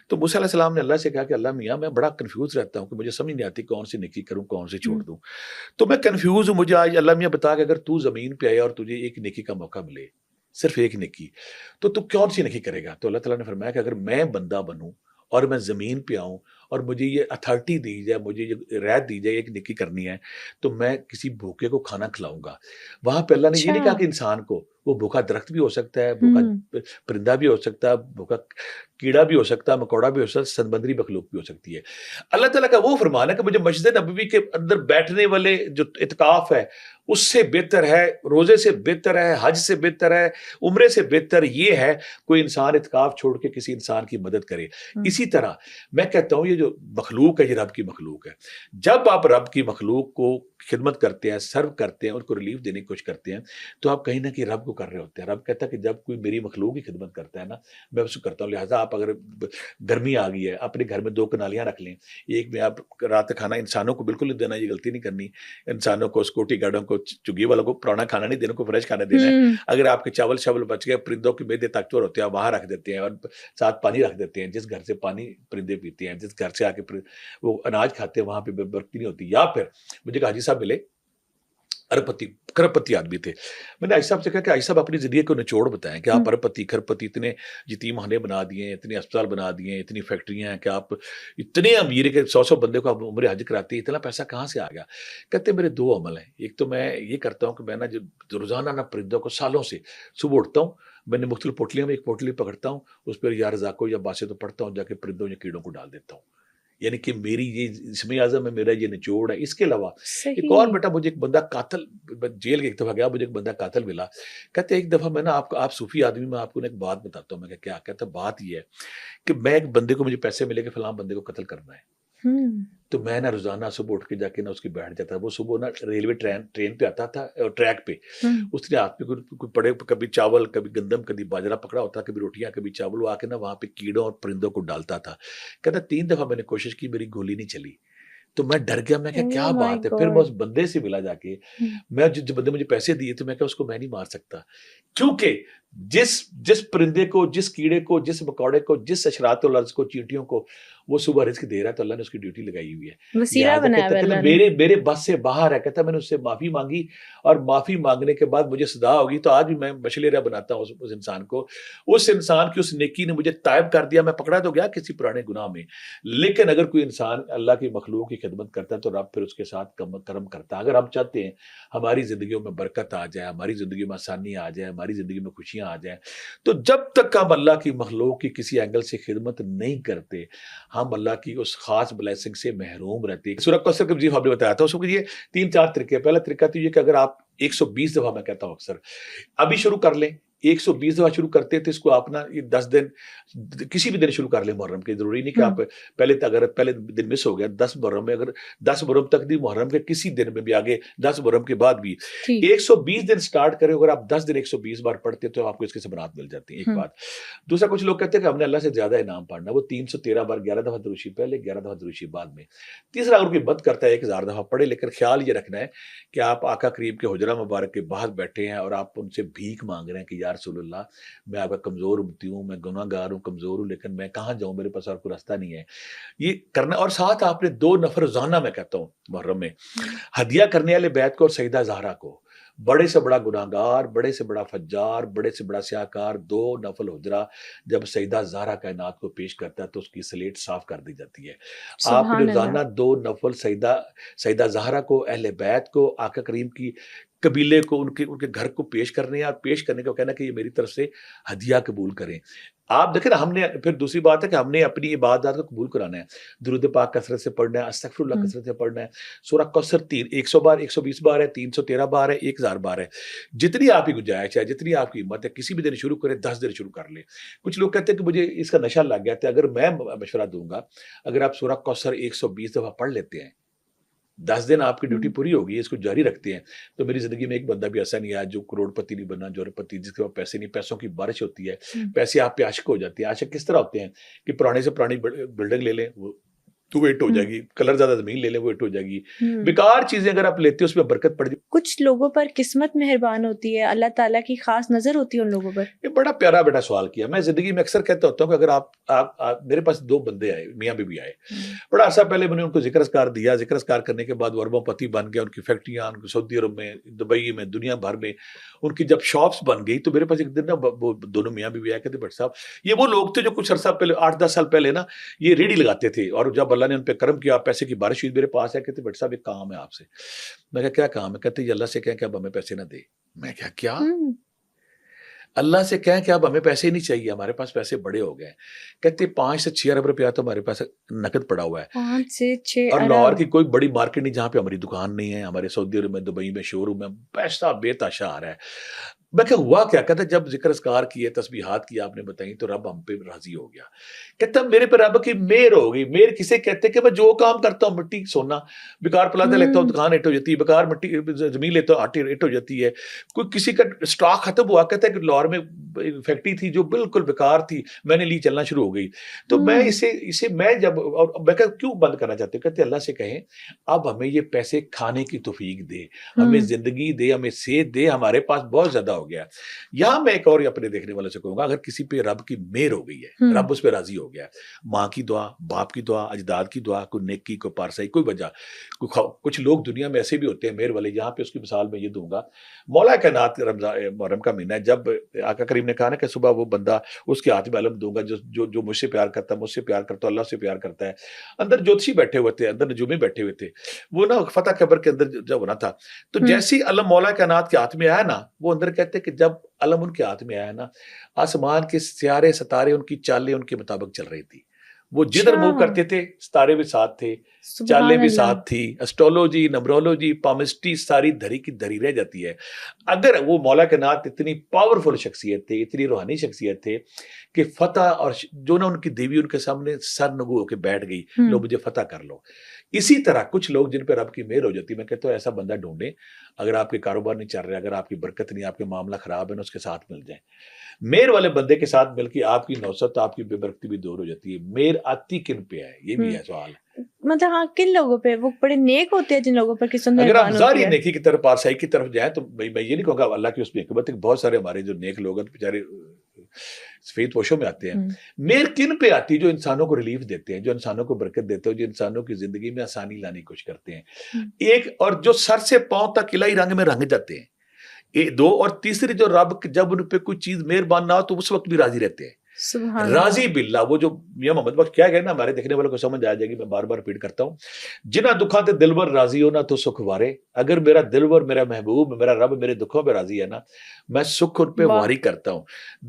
تو موسیٰ علیہ السلام نے اللہ سے کہا کہ اللہ میاں میں بڑا کنفیوز رہتا ہوں کہ مجھے سمجھ نہیں آتی کون سی نیکی کروں، کون سی چھوڑ دوں. تو میں کنفیوز ہوں، مجھے آج اللہ میاں بتا کہ اگر تو زمین پہ آئے اور تجھے ایک نیکی کا موقع ملے، صرف ایک نیکی، تو کون سی نیکی کرے گا؟ تو اللہ تعالیٰ نے فرمایا کہ اگر میں بندہ بنوں اور میں زمین پہ آؤں اور مجھے یہ اتھارٹی دی جائے, مجھے یہ رعایت دی جائے ایک نیکی کرنی ہے, تو میں کسی بھوکے کو کھانا کھلاؤں گا. وہاں پہ اللہ نے یہ نہیں کہا کہ انسان کو, وہ بھوکا درخت بھی ہو سکتا ہے, بھوکا پرندہ بھی ہو سکتا ہے, بھوکا کیڑا بھی ہو سکتا ہے, مکوڑا بھی ہو سکتا ہے, سمندری مخلوق بھی ہو سکتی ہے. اللہ تعالیٰ کا وہ فرمان ہے کہ مجھے مسجد نبوی کے اندر بیٹھنے والے جو اعتکاف ہے اس سے بہتر ہے, روزے سے بہتر ہے, حج سے بہتر ہے, عمرے سے بہتر یہ ہے کوئی انسان اعتکاف چھوڑ کے کسی انسان کی مدد کرے. اسی طرح میں کہتا ہوں یہ جو مخلوق ہے یہ رب کی مخلوق ہے. جب آپ رب کی مخلوق کو خدمت کرتے ہیں, سرو کرتے ہیں, ان کو ریلیف دینے کی کوشش کرتے ہیں, تو آپ کہیں نہ کہیں رب کو کر رہے ہوتے ہیں. رب کہتا ہے کہ جب کوئی میری مخلوق کی خدمت کرتا ہے نا, میں اس کو کرتا ہوں. لہٰذا آپ اگر گرمی آ گئی ہے, اپنے گھر میں 2 کنالیاں رکھ لیں, ایک میں آپ رات کا کھانا انسانوں کو بالکل نہیں دینا, یہ غلطی نہیں کرنی, انسانوں کو, سکورٹی گارڈوں کو, چگی والوں کو پرانا کھانا نہیں دینا, کو فریش کھانا دینا ہے. اگر آپ کے چاول شاول بچ گئے, پرندوں کے میدے طاقتور ہوتے ہیں, وہاں رکھ دیتے ہیں, اور ساتھ پانی رکھ دیتے ہیں. جس گھر سے پانی پرندے پیتے ہیں, جس گھر سے آ کے وہ اناج کھاتے ہیں, وہاں پہ برکتی نہیں ہوتی. یا پھر مجھے ایک حاجی صاحب ملے, کرپتی آدمی تھے. میں نے حاجی صاحب سے کہا کہ حاجی صاحب اپنی زندگی کو نچوڑ بتائیں کہ آپ کرپتی اتنے یتیم خانے بنا دیے ہیں, اتنے اسپتال بنا دیے ہیں, اتنی فیکٹریاں ہیں, کہ آپ اتنے امیر کہ 100 بندے کو آپ عمر حج کراتے ہیں, اتنا پیسہ کہاں سے آ گیا؟ کہتے میرے 2 عمل ہیں. ایک تو میں یہ کرتا ہوں کہ میں نا جو روزانہ نا پرندوں کو سالوں سے صبح اٹھتا ہوں, میں نے مختلف پوٹلیوں میں ایک پوٹلی پکڑتا ہوں, اس پہ یا رزاق کو یا باسے تو پڑھتا ہوں, جا کے پرندوں یا کیڑوں کو ڈال دیتا ہوں. یعنی کہ میری یہ اسم اعظم ہے, میرا یہ نچوڑ ہے. اس کے علاوہ ایک اور بیٹا, مجھے ایک بندہ قاتل, جیل کے ایک دفعہ گیا, مجھے ایک بندہ قاتل ملا. کہتے ایک دفعہ میں نا آپ صوفی آدمی, میں آپ کو ایک بات بتاتا ہوں. میں کیا کہتا, بات یہ ہے کہ میں ایک بندے کو, مجھے پیسے ملے کہ فلاں بندے کو قتل کرنا ہے, تو میں نا روزانہ صبح اٹھ کے جا کے نا اس کی بیٹھ جاتا. وہ صبح نا ریلوے ٹرین پہ آتا تھا, ٹریک پہ, اس نے ہاتھ میں کوئی پڑے, کبھی چاول, کبھی گندم, کبھی باجرہ پکڑا ہوتا, کبھی روٹیاں, کبھی چاول. وہ آ کے نا وہاں پہ کیڑوں اور پرندوں کو ڈالتا تھا. کہتا 3 دفعہ میں نے کوشش کی, میری گولی نہیں چلی, تو میں ڈر گیا. میں کیا بات ہے؟ پھر میں اس بندے سے ملا جا کے, میں جو بندے مجھے پیسے دیے, تو میں کہا اس کو میں نہیں مار سکتا, کیونکہ جس پرندے کو, جس کیڑے کو, جس مکوڑے کو, جس حشرات الارض کو, چیونٹیوں کو وہ صبح رزق دے رہا ہے, تو اللہ نے اس کی ڈیوٹی لگائی ہوئی ہے, وسیلہ بنایا ہے اللہ نے. میرے بس سے باہر ہے. کہتا میں نے اس سے معافی مانگی, اور معافی مانگنے کے بعد مجھے سزا ہوگی, تو آج بھی میں مشلیرہ بناتا ہوں اس انسان کو. اس انسان کی اس نیکی نے مجھے تائب کر دیا. میں پکڑا تو گیا کسی پرانے گناہ میں, لیکن اگر کوئی انسان اللہ کی مخلوق کی خدمت کرتا ہے تو رب پھر اس کے ساتھ کرم کرتا ہے. اگر ہم چاہتے ہیں ہماری زندگیوں میں برکت آ جائے, ہماری زندگی میں آسانی آ جائے, ہماری زندگی میں خوشیاں آ جائیں, تو جب تک ہم اللہ کی مخلوق کی کسی اینگل سے خدمت نہیں کرتے, ہم اللہ کی اس خاص بلیسنگ سے محروم رہتے ہیں. سورہ کوثر کا وظیفہ آپ نے بتایا تھا, اس کو یہ 3-4 طریقے. پہلا طریقہ تو یہ کہ اگر آپ 120 دفعہ, میں کہتا ہوں اکثر, ابھی شروع کر لیں. 120 دفعہ شروع کرتے تھے اس کو آپ نا, یہ 10 دن کسی بھی دن شروع کر لیں محرم کے. ضروری نہیں کہ آپ اگر پہلے دن مس ہو گیا 10 محرم میں, اگر 10 محرم تک نہیں, محرم کے کسی دن میں بھی آگے 10 محرم کے بعد بھی 120 دن سٹارٹ کریں. اگر آپ 10 دن 120 بار پڑھتے تو آپ کو اس کے ثمرات مل جاتے ہیں. ایک بات. دوسرا, کچھ لوگ کہتے ہیں کہ ہم نے اللہ سے زیادہ انعام پڑھنا, وہ 313 بار, 11 دفعہ دروشی پہلے, 11 دفعہ دروشی بعد میں. تیسرا, اگر کوئی بد کرتا ہے 1000 دفعہ پڑھے, لیکن خیال یہ رکھنا ہے کہ آپ آقا کریم کے حجرہ مبارک کے باہر بیٹھے ہیں اور آپ ان سے بھیک مانگ رہے ہیں کہ یا رسول اللہ, میں آپ کا کمزور امتی ہوں, میں گناہ گار ہوں, کمزور ہوں, لیکن میں کہاں جاؤں, میرے پاس اور کوئی راستہ نہیں ہے. یہ کرنا. اور ساتھ آپ نے 2 نفل روزانہ, میں کہتا ہوں محرم میں, ہدیہ کرنے والے بیت کو اور سیدہ زہرا کو. بڑے سے بڑا گناہ گار, بڑے سے بڑا فجار, بڑے سے بڑا سیاہکار 2 نفل حجرہ جب سیدہ زہرا کائنات کو پیش کرتا ہے تو اس کی سلیٹ صاف کر دی جاتی ہے. آپ نے روزانہ 2 نفل سیدہ زہرا کو, اہل بیت کو, آقا کریم کی قبیلے کو, ان کے گھر کو پیش کرنے ہیں, اور پیش کرنے کو کہنا کہ یہ میری طرف سے ہدیہ قبول کریں. آپ دیکھیں نا, ہم نے پھر دوسری بات ہے کہ ہم نے اپنی عبادات کو قبول کرانا ہے. درود پاک کثرت سے پڑھنا ہے, استغفر اللہ کثرت سے پڑھنا ہے. سورہ کوثر 100 بار, 120 بار ہے, 313 بار ہے, 1000 بار ہے, جتنی آپ کی گنجائش ہے, جتنی آپ کی ہمت ہے. کسی بھی دن شروع کریں, 10 دن شروع کر لیں. کچھ لوگ کہتے ہیں کہ مجھے اس کا نشہ لگ گیا تھا. اگر میں مشورہ دوں گا, اگر آپ سورہ کوثر 120 دفعہ پڑھ لیتے ہیں, 10 دن آپ کی ڈیوٹی پوری ہوگی, اس کو جاری رکھتے ہیں, تو میری زندگی میں ایک بندہ بھی ایسا نہیں آیا جو کروڑ پتی نہیں بنا, جو پتی جس کے پاس پیسے نہیں. پیسوں کی بارش ہوتی ہے, پیسے آپ پہ عاشق ہو جاتے ہیں. عاشق کس طرح ہوتے ہیں کہ پرانے سے پرانی بلڈنگ لے لیں, وہ تو ویٹ ہو جائے گی, کلر زیادہ زمین لے لیں ویٹ ہو جائے گی. بیکار چیزیں اگر آپ لیتے ہو اس میں برکت پڑ جائے. کچھ لوگوں پر قسمت مہربان ہوتی ہے, اللہ تعالیٰ کی خاص نظر ہوتی ہے ان لوگوں پر. یہ بڑا پیارا بیٹا سوال کیا. میں زندگی میں اکثر کہتا ہوتا ہوں کہ اگر آپ میرے پاس 2 بندے آئے, میاں بیوی آئے, بڑا عرصہ پہلے میں نے ان کو ذکر اذکار دیا. ذکر اذکار کرنے کے بعد وہ اربوں پتی بن گیا, ان کی فیکٹریاں ان کی سعودی عرب میں, دبئی میں, دنیا بھر میں ان کی جب شاپس بن گئی, تو میرے پاس ایک دن نا وہ دونوں میاں بیوی آئے, کہتے بٹ صاحب یہ وہ لوگ تھے جو کچھ عرصہ پہلے 8-10 سال پہلے نا یہ ریڑھی لگاتے تھے, اور جب اللہ نے ان پہ کرم کیا, پیسے کی بارش ہوئی, میرے پاس ہے, کہتے بٹ صاحب ایک کام ہے آپ سے. میں کہا کیا کام ہے؟ کہتے یہ اللہ سے کہیں کہ اب ہمیں پیسے نہ دے. میں کیا اللہ سے کہیں کہ اب ہمیں پیسے ہی نہیں چاہیے, ہمارے پاس پیسے بڑے ہو گئے. کہتے 5 سے 6 ارب روپیہ تو ہمارے پاس نقد پڑا ہوا ہے, 5 سے 6 اور لاہور کی کوئی بڑی مارکیٹ نہیں جہاں پہ ہماری دکان نہیں ہے, ہمارے سعودی عرب میں, دبئی میں شو روم میں, پیسہ بے تحاشا آ رہا ہے. میں کہ ہوا کیا؟ کہتا جب ذکر اذکار کیے, تسبیحات کی آپ نے بتائیں, تو رب ہم پہ راضی ہو گیا. کہتا میرے پہ رب کی مہر ہو گئی. مہر کسے کہتے کہ میں جو کام کرتا ہوں, مٹی سونا بیکار پلاتا لیتا ہوں, دکان ہٹ ہو جاتی ہے, بیکار مٹی زمین لیتا ہوں ہٹ ہو جاتی ہے. کوئی کسی کا اسٹاک ختم ہوا, کہتا ہے کہ لاہور میں فیکٹری تھی جو بالکل بیکار تھی, میں نے لی چلنا شروع ہو گئی. تو میں اسے میں جب, اور میں کہ کیوں بند کرنا چاہتے ہوں؟ کہتے اللہ سے کہیں اب ہمیں یہ پیسے کھانے کی توفیق دے, ہمیں زندگی دے, ہمیں صحت دے, ہمارے پاس بہت زیادہ ہو گیا. یہاں میں ایک اور اپنے دیکھنے والوں سے کہوں گا, اگر کسی پہ رب کی مہر ہو گئی ہے, رب اس پہ راضی ہو گیا, ماں کی دعا, باپ کی دعا, اجداد کی دعا, کوئی نیکی, کوئی پارسائی, کوئی وجہ, کچھ لوگ دنیا میں ایسے بھی ہوتے ہیں مہر والے. یہاں پہ اس کی مثال میں یہ دوں گا, مولا کائنات محرم کا مہینہ ہے, جب آقا کریم نے کہا نا کہ صبح وہ بندہ اس کے ہاتھ میں علم دوں گا جو مجھ سے پیار کرتا ہے, مجھ سے پیار کرتا ہے, اللہ سے پیار کرتا ہے. اندر جوتشی بیٹھے ہوئے تھے, اندر نجومی بیٹھے ہوئے تھے, وہ نا فتح خبر کے اندر جب ہونا تھا, تو جیسی علم مولا کائنات کے ہاتھ میں آیا نا, وہ اندر کہتے کہ جب علم ان کے ہاتھ میں آیا نا, آسمان کے سیارے ستارے ان کی چالیں ان کے مطابق چل رہی تھی. وہ جدھر موو کرتے تھے ستارے بھی ساتھ تھے, چالیں بھی ساتھ تھی. اسٹرولوجی, نمرولوجی, پامسٹری ساری دھری کی دھری رہ جاتی ہے. اگر وہ مولا کائنات اتنی پاورفل شخصیت تھے, اتنی روحانی شخصیت تھے کہ فتح, اور جو نا ان کی دیوی ان کے سامنے سر نگو ہو کے بیٹھ گئی, لو مجھے فتح کر لو. اسی طرح کچھ لوگ جن پہ رب کی مہر ہو جاتی ہے, میں کہتا ہوں ایسا بندہ ڈھونڈیں. اگر آپ کے کاروبار نہیں چل رہا, اگر آپ کی برکت نہیں, آپ کے معاملہ خراب ہے نا, اس کے ساتھ مل جائیں. مہر والے بندے کے ساتھ مل کے آپ کی نوسط, آپ کی بے برکتی بھی دور ہو جاتی ہے. مہر آتی کن پہ ہے, یہ بھی ہے سوال. مطلب ہاں کن لوگوں پہ؟ وہ بڑے نیک ہوتے ہیں جن لوگوں پر قسمت اگر مہربان آپ ہوتی ہے. ظاہری نیکی کی طرف, پارسائی کی طرف جائیں, تو میں یہ نہیں کہوں گا اللہ کی اس میں حکمت ہے, بہت سارے ہمارے جو نیک لوگ ہیں بیچارے سفید پوشوں میں آتے ہیں. مہر کن پہ آتی؟ جو انسانوں کو ریلیف دیتے ہیں, جو انسانوں کو برکت دیتے ہیں, جو انسانوں کی زندگی میں آسانی لانے کی کوشش کرتے ہیں. ایک, اور جو سر سے پاؤں تک الہی رنگ میں رنگ جاتے ہیں. 2, اور تیسری جو رب جب ان پہ کوئی چیز مہربان نہ ہو تو اس وقت بھی راضی رہتے ہیں. راضی باللہ. وہ جو میاں محمد بخش کیا گئے نا, ہمارے دیکھنے والوں کو سمجھ آ جائے گی, میں بار بار ریپیٹ کرتا ہوں. جنہ دکھاں تے دلبر راضی ہو نا تو سکھ وارے. اگر میرا دلبر, میرا محبوب, میرا رب میرے دکھوں پہ راضی ہے نا, میں سکھ ان پہ واری کرتا ہوں.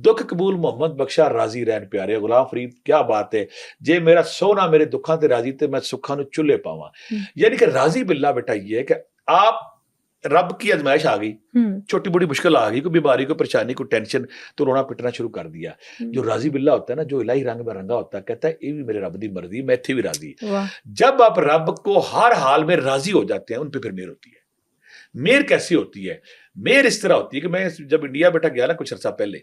دکھ قبول محمد بخشا راضی رہن پیارے. غلام فرید کیا بات ہے, جے میرا سونا میرے دکھاں تے راضی تے میں سکھاں نو چلے پاواں. یعنی کہ راضی باللہ بیٹا یہ ہے کہ آپ رب کی آزمائش آ گئی, چھوٹی بڑی مشکل آ گئی, کوئی بیماری, کوئی پریشانی, کوئی ٹینشن, تو رونا پٹنا شروع کر دیا. جو راضی باللہ ہوتا ہے نا, جو الہی رنگ میں رنگا ہوتا ہے, کہتا ہے یہ بھی میرے رب دی مرضی, میں اتھی بھی راضی. جب آپ رب کو ہر حال میں راضی ہو جاتے ہیں, ان پہ پھر مہر ہوتی ہے. مہر کیسی ہوتی ہے؟ مہر اس طرح ہوتی ہے کہ میں جب انڈیا بیٹھا گیا نا کچھ عرصہ پہلے,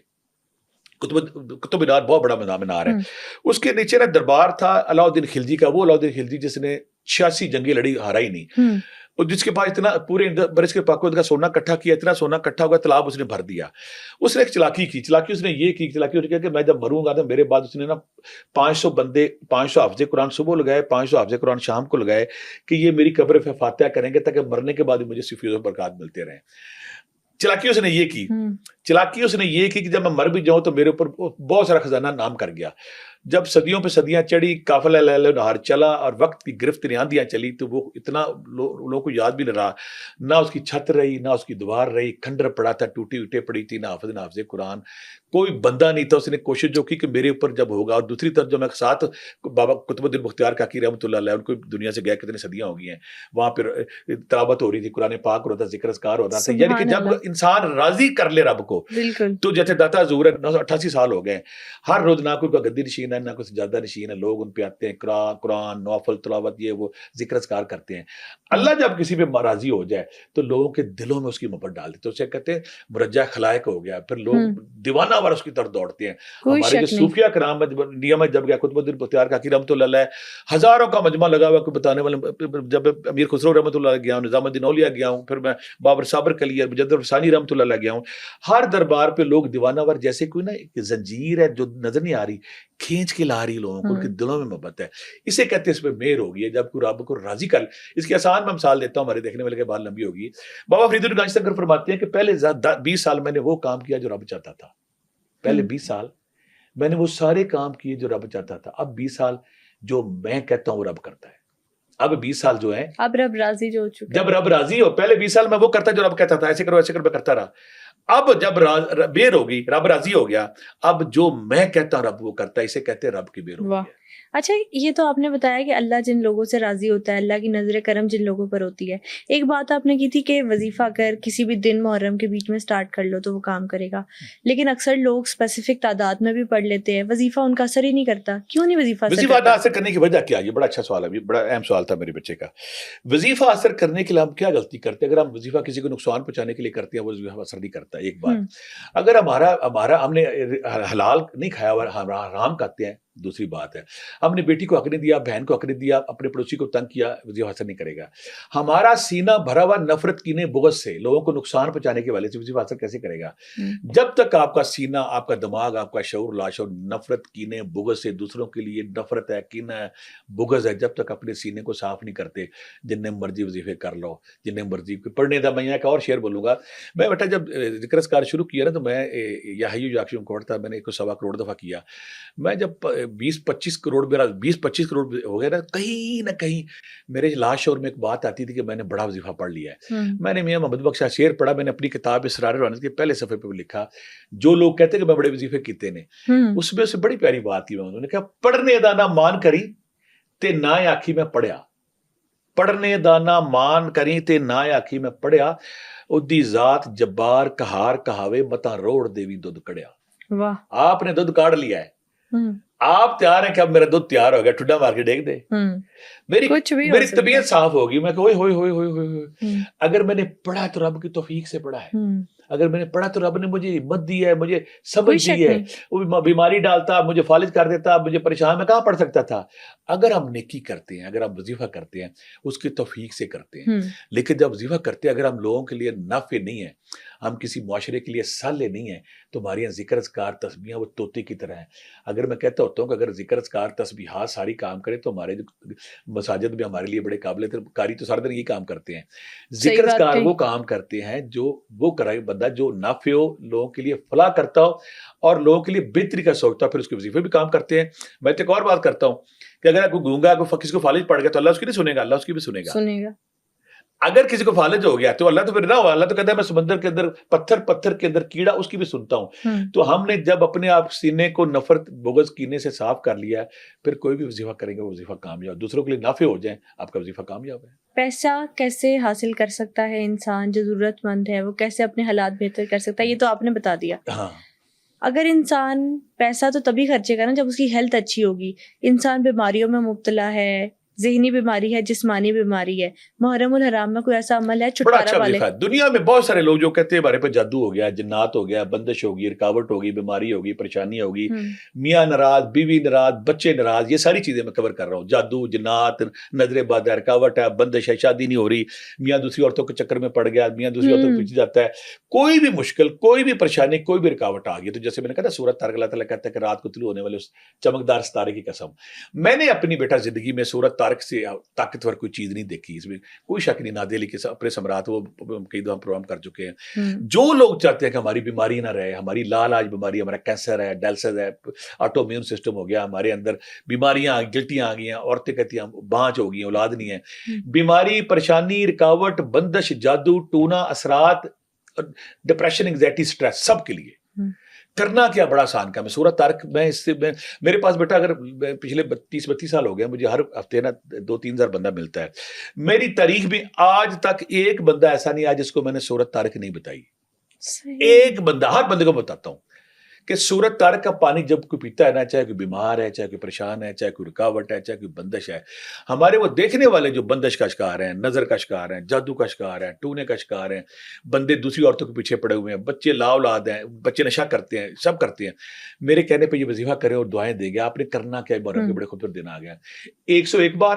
قطب مینار بہت بڑا مینار ہے, اس کے نیچے نا دربار تھا علاؤدین خلجی کا. وہ علاؤدین خلجی جس نے 86 جنگیں لڑی, ہارا ہی نہیں, اور جس کے پاس اتنا پورے برس کے پاک کا سونا کٹھا کیا, اتنا سونا کٹھا ہوا تالاب اس نے بھر دیا. اس نے ایک چلاکی کی. چلاکی اس نے یہ کی, چلاکی اس نے کہا کہ میں جب مروں گا تو میرے بعد اس نے نا 500 بندے, 500 حافظ قرآن صبح لگائے, 500 حافظ قرآن شام کو لگائے, کہ یہ میری قبر پہ فاتحہ کریں گے تاکہ مرنے کے بعد مجھے صفیوں و برکات ملتے رہیں. چلاکی اس نے یہ کی. چلاکی اس نے یہ کی کہ جب میں مر بھی جاؤں تو میرے اوپر بہت سارا خزانہ نام کر گیا. جب صدیوں پہ صدیاں چڑھی, قافلہ لیل و نہار چلا, اور وقت کی گرفت آندیاں چلی, تو وہ اتنا لوگوں کو یاد بھی نہ رہا. نہ اس کی چھت رہی, نہ اس کی دیوار رہی, کھنڈر پڑا تھا, ٹوٹی اٹے پڑی تھی, نہ حافظ قرآن, کوئی بندہ نہیں تھا. اس نے کوشش جو کی کہ میرے اوپر جب ہوگا. اور دوسری طرف جو میں ساتھ بابا قطب الدین بختیار کاکی رحمۃ اللہ علیہ, ان کو دنیا سے گیا کتنی صدیاں ہو گئی ہیں, وہاں پہ تلاوت ہو رہی تھی, قرآن پاک ہو رہا تھا, ذکر اذکار ہو رہا تھا. یعنی کہ جب انسان راضی کر لے رب کو, تو جیسے داتا حضور ہے 88 سال ہو گئے, ہر روز نہ کوئی گدی نشین نشین ہے نہ کوئی سجادہ نشین ہے, لوگ ان پہ آتے ہیں, قرآن نوافل تلاوت یہ وہ ذکر اذکار کرتے ہیں. اللہ جب کسی پہ راضی ہو جائے تو لوگوں کے دلوں میں اس کی محبت ڈال دیتے, اسے کہتے ہیں مرجع خلائق ہو گیا, پھر لوگ دیوانہ وار اس کی طرف دوڑتے ہیں. ہمارے جو صوفیہ کرام انڈیا میں جب گیا قطب الدین بختیار کاکی رحمۃ اللہ علیہ, ہزاروں کا مجمع لگا ہوا کوئی بتانے والے, جب امیر خسرو رحمۃ اللہ علیہ گیا ہوں, نظام الدین اولیاء گیا ہوں, پھر میں بابر صابر کلی مجدد ثانی رحمۃ اللہ علیہ گیا ہوں, ہر دربار پہ لوگ دیوانہ وار جیسے کوئی نا ایک زنجیر ہے جو نظر نہیں آ رہی, کھینچ کے لا رہی لوگوں کو, ان کے دلوں میں محبت ہے. اسے کہتے ہیں اس پہ مہر ہوگی ہے جب کوئی رب کو راضی کر. اس کی آسان میں مثال دیتا ہوں, ہمارے دیکھنے والے کے بات لمبی ہوگی. بابا فرید الدین گنج تنگر فرماتے ہیں کہ پہلے 20 سال میں نے وہ کام کیا جو رب چاہتا تھا. پہلے 20 سال میں نے وہ سارے کام کیے جو رب چاہتا تھا. اب 20 سال جو میں کہتا ہوں وہ رب کرتا ہے. اب 20 سال جو ہیں اب رب راضی جو ہو چکا, جب رب راضی ہو, پہلے 20 سال میں وہ کرتا جو رب کہتا تھا, ایسے کرو میں کرتا رہا. اب جب بیر ہوگی, رب راضی ہو گیا, اب جو میں کہتا ہوں رب وہ کرتا ہے, اسے کہتے ہیں رب کی بیر ہوگی. اچھا, یہ تو آپ نے بتایا کہ اللہ جن لوگوں سے راضی ہوتا ہے, اللہ کی نظر کرم جن لوگوں پر ہوتی ہے. ایک بات آپ نے کی تھی کہ وظیفہ اگر کسی بھی دن محرم کے بیچ میں سٹارٹ کر لو تو وہ کام کرے گا, لیکن اکثر لوگ اسپیسیفک تعداد میں بھی پڑھ لیتے ہیں, وظیفہ ان کا اثر ہی نہیں کرتا. کیوں نہیں وظیفہ اثر کرنے کی وجہ کیا؟ یہ بڑا اچھا سوال ہے, بڑا اہم سوال تھا میرے بچے کا. وظیفہ اثر کرنے کے لیے ہم کیا غلطی کرتے ہیں؟ اگر ہم وظیفہ کسی کو نقصان پہنچانے کے لیے کرتے ہیں وہ وظیفہ اثر نہیں کرتا. ایک بات, اگر ہمارا ہم نے حلال نہیں کھایا اور حرام کھاتے ہیں, دوسری بات ہے. ہم نے بیٹی کو حق نہیں دیا, بہن کو حق نہیں دیا, اپنے پڑوسی کو تنگ کیا, وظیفہ اثر نہیں کرے گا. ہمارا سینہ بھرا ہوا نفرت کینے بغض سے, لوگوں کو نقصان پہنچانے کے والے سے, وظیفہ اثر کیسے کرے گا؟ جب تک آپ کا سینہ, آپ کا دماغ, آپ کا شعور لاشعور نفرت کینے بغض سے, دوسروں کے لیے نفرت ہے, کینہ ہے, بغض ہے, جب تک اپنے سینے کو صاف نہیں کرتے, جتنے مرضی وظیفے کر لو, جتنے مرضی پڑھنے دا. میں یہاں کا اور شعر بولوں گا. میں بیٹا جب ذکر اذکار شروع کیا نا تو میں یا حیو یا اقیوم کوڑ تھا, میں نے 1.25 کروڑ دفعہ کیا. میں جب 20-25 کروڑ میرا 20-25 کروڑ ہو گیا نا, کہیں نہ کہیں میرے لاش اور میں ایک بات آتی تھی کہ میں نے بڑا وظیفہ پڑھ لیا ہے. میں نے میاں محمد بخش کا شعر پڑھا, میں نے اپنی کتاب اسرار روحانیت کے پہلے صفحے پہ لکھا, جو لوگ کہتے ہیں کہ میں بڑے وظیفے کیتے نے, اس میں سے بڑی پیاری بات کی. انہوں نے کہا پڑھنے دا نہ مان کری تے نہ آکھی میں پڑھیا, پڑھنے دا نہ مان کری تے نہ آکھی میں پڑھیا, اودی ذات جبار کہار کہاوے متا روڑ دیوی دودھ کڑیا. واہ, آپ نے دودھ کاڑ لیا ہے, آپ تیار ہیں کہ اب میرا دودھ تیار ہو گیا, ٹھڈا مار کے ڈیک دے. میری طبیعت صاف ہوگی, میں کہ ہوئے اگر میں نے پڑھا تو رب کی توفیق سے پڑھا ہے, اگر میں نے پڑھا تو رب نے مجھے ہمت دی ہے, مجھے سمجھ دی ہے. وہ بیماری ڈالتا, مجھے فالج کر دیتا, مجھے پریشان, میں کہاں پڑھ سکتا تھا. اگر ہم نیکی کرتے ہیں, اگر ہم وظیفہ کرتے ہیں, اس کی توفیق سے کرتے ہیں. لیکن جب وظیفہ کرتے ہیں, اگر ہم لوگوں کے لیے نافع نہیں ہے, ہم کسی معاشرے کے لیے صالح نہیں ہیں, تو ہماری ذکر اذکار تسبیحاں وہ طوطے کی طرح ہیں. اگر میں کہتا ہوتا ہوں کہ اگر ذکر اذکار تسبیحات ساری کام کرے تو ہمارے مساجد میں ہمارے لیے بڑے قابل قاری تو سارے دن یہ کام کرتے ہیں. ذکر اذکار وہ کام کرتے ہیں جو وہ کرے بندہ جو نافع ہو, لوگوں کے لیے فلاح کرتا ہو اور لوگوں کے لیے بہتری کا سوچتا ہو, پھر اس کے وظیفے بھی کام کرتے ہیں. میں ایک اور بات کرتا ہوں کہ اگر کوئی گونگا کسی کو فالج پڑ گیا تو اللہ اس کی نہیں سنے گا, اللہ اس کی بھی سنے گا. اگر کسی کو فالج ہو گیا تو اللہ تو پھر نہ ہوا, اللہ تو کہتا ہے میں سمندر کے اندر پتھر کے اندر کیڑا, اس کی بھی سنتا ہوں. تو ہم نے جب اپنے آپ سینے کو نفرت بغض کینے سے صاف کر لیا ہے, پھر کوئی بھی وظیفہ کریں گے وہ وظیفہ کامیاب, دوسروں کے لیے نافع ہو جائیں, آپ کا وظیفہ کامیاب ہے. پیسہ کیسے حاصل کر سکتا ہے انسان جو ضرورت مند ہے, وہ کیسے اپنے حالات بہتر کر سکتا ہے, یہ تو آپ نے بتا دیا. ہاں, اگر انسان پیسہ تو تبھی خرچے گا نا جب اس کی ہیلتھ اچھی ہوگی. انسان بیماریوں میں مبتلا ہے, ذہنی بیماری ہے, جسمانی بیماری ہے, محرم الحرام میں کوئی ایسا عمل ہے چھٹکارا والے؟ دنیا میں بہت سارے لوگ جو کہتے ہیں ہمارے پہ جادو ہو گیا, جنات ہو گیا, بندش ہوگی, رکاوٹ ہوگی, بیماری ہوگی, پریشانی ہوگی, میاں ناراض, بیوی ناراض, بچے ناراض, یہ ساری چیزیں میں کور کر رہا ہوں. جادو, جنات, نظر بد ہے, رکاوٹ ہے, بندش ہے, شادی نہیں ہو رہی, میاں دوسری عورتوں کے چکر میں پڑ گیا, میاں دوسری عورتوں کے پیچھے جاتا ہے, کوئی بھی مشکل, کوئی بھی پریشانی, کوئی بھی رکاوٹ آ گئی تو جیسے میں نے کہا تھا سورۃ طارق, اللہ تعالیٰ کہتا ہے کہ رات کو طلوع ہونے والے اس چمکدار ستارے کی قسم. میں نے اپنی بیٹا زندگی میں سورۃ طارق سے طاقتور کوئی چیز نہیں دیکھی, اس میں کوئی شک نہیں. نادیلی کے اپنے سمراٹ وہ کئی دفعہ پروگرام کر چکے ہیں. جو لوگ چاہتے ہیں کہ ہماری بیماری نہ رہے, ہماری لال آج بیماری, ہمارا کینسر ہے, ڈائلسس ہے, آٹو امیون سسٹم ہو گیا, ہمارے اندر بیماریاں, گلٹیاں آ گئی ہیں, عورتیں کہتی ہیں بانچ ہو گئی, اولاد نہیں ہے, بیماری, پریشانی, رکاوٹ, بندش, جادو ٹونا, اثرات, ڈپریشن, انگزائٹی, سٹریس, سب کے لیے کرنا کیا بڑا آسان کام ہے. سورۃ طارق میں اس سے میرے پاس بیٹا اگر پچھلے 32 سال ہو گئے, مجھے ہر ہفتے نا 2-3 ہزار بندہ ملتا ہے. میری تاریخ میں آج تک ایک بندہ ایسا نہیں آیا جس کو میں نے سورۃ طارق نہیں بتائی. ایک بندہ, ہر بندے کو بتاتا ہوں کہ سورت طارق کا پانی جب کوئی پیتا ہے نا, چاہے کوئی بیمار ہے, چاہے کوئی پریشان ہے, چاہے کوئی رکاوٹ ہے, چاہے کوئی بندش ہے, ہمارے وہ دیکھنے والے جو بندش کا شکار ہیں, نظر کا شکار ہیں, جادو کا شکار ہیں, ٹونے کا شکار ہیں, بندے دوسری عورتوں کے پیچھے پڑے ہوئے ہیں, بچے لا اولاد ہیں, بچے نشہ کرتے ہیں, سب کرتے ہیں, میرے کہنے پہ یہ وظیفہ کریں اور دعائیں دیں گے. آپ نے کرنا کیا ہے, محرم کے بڑے خوبصورت دن آ گیا, 101 بار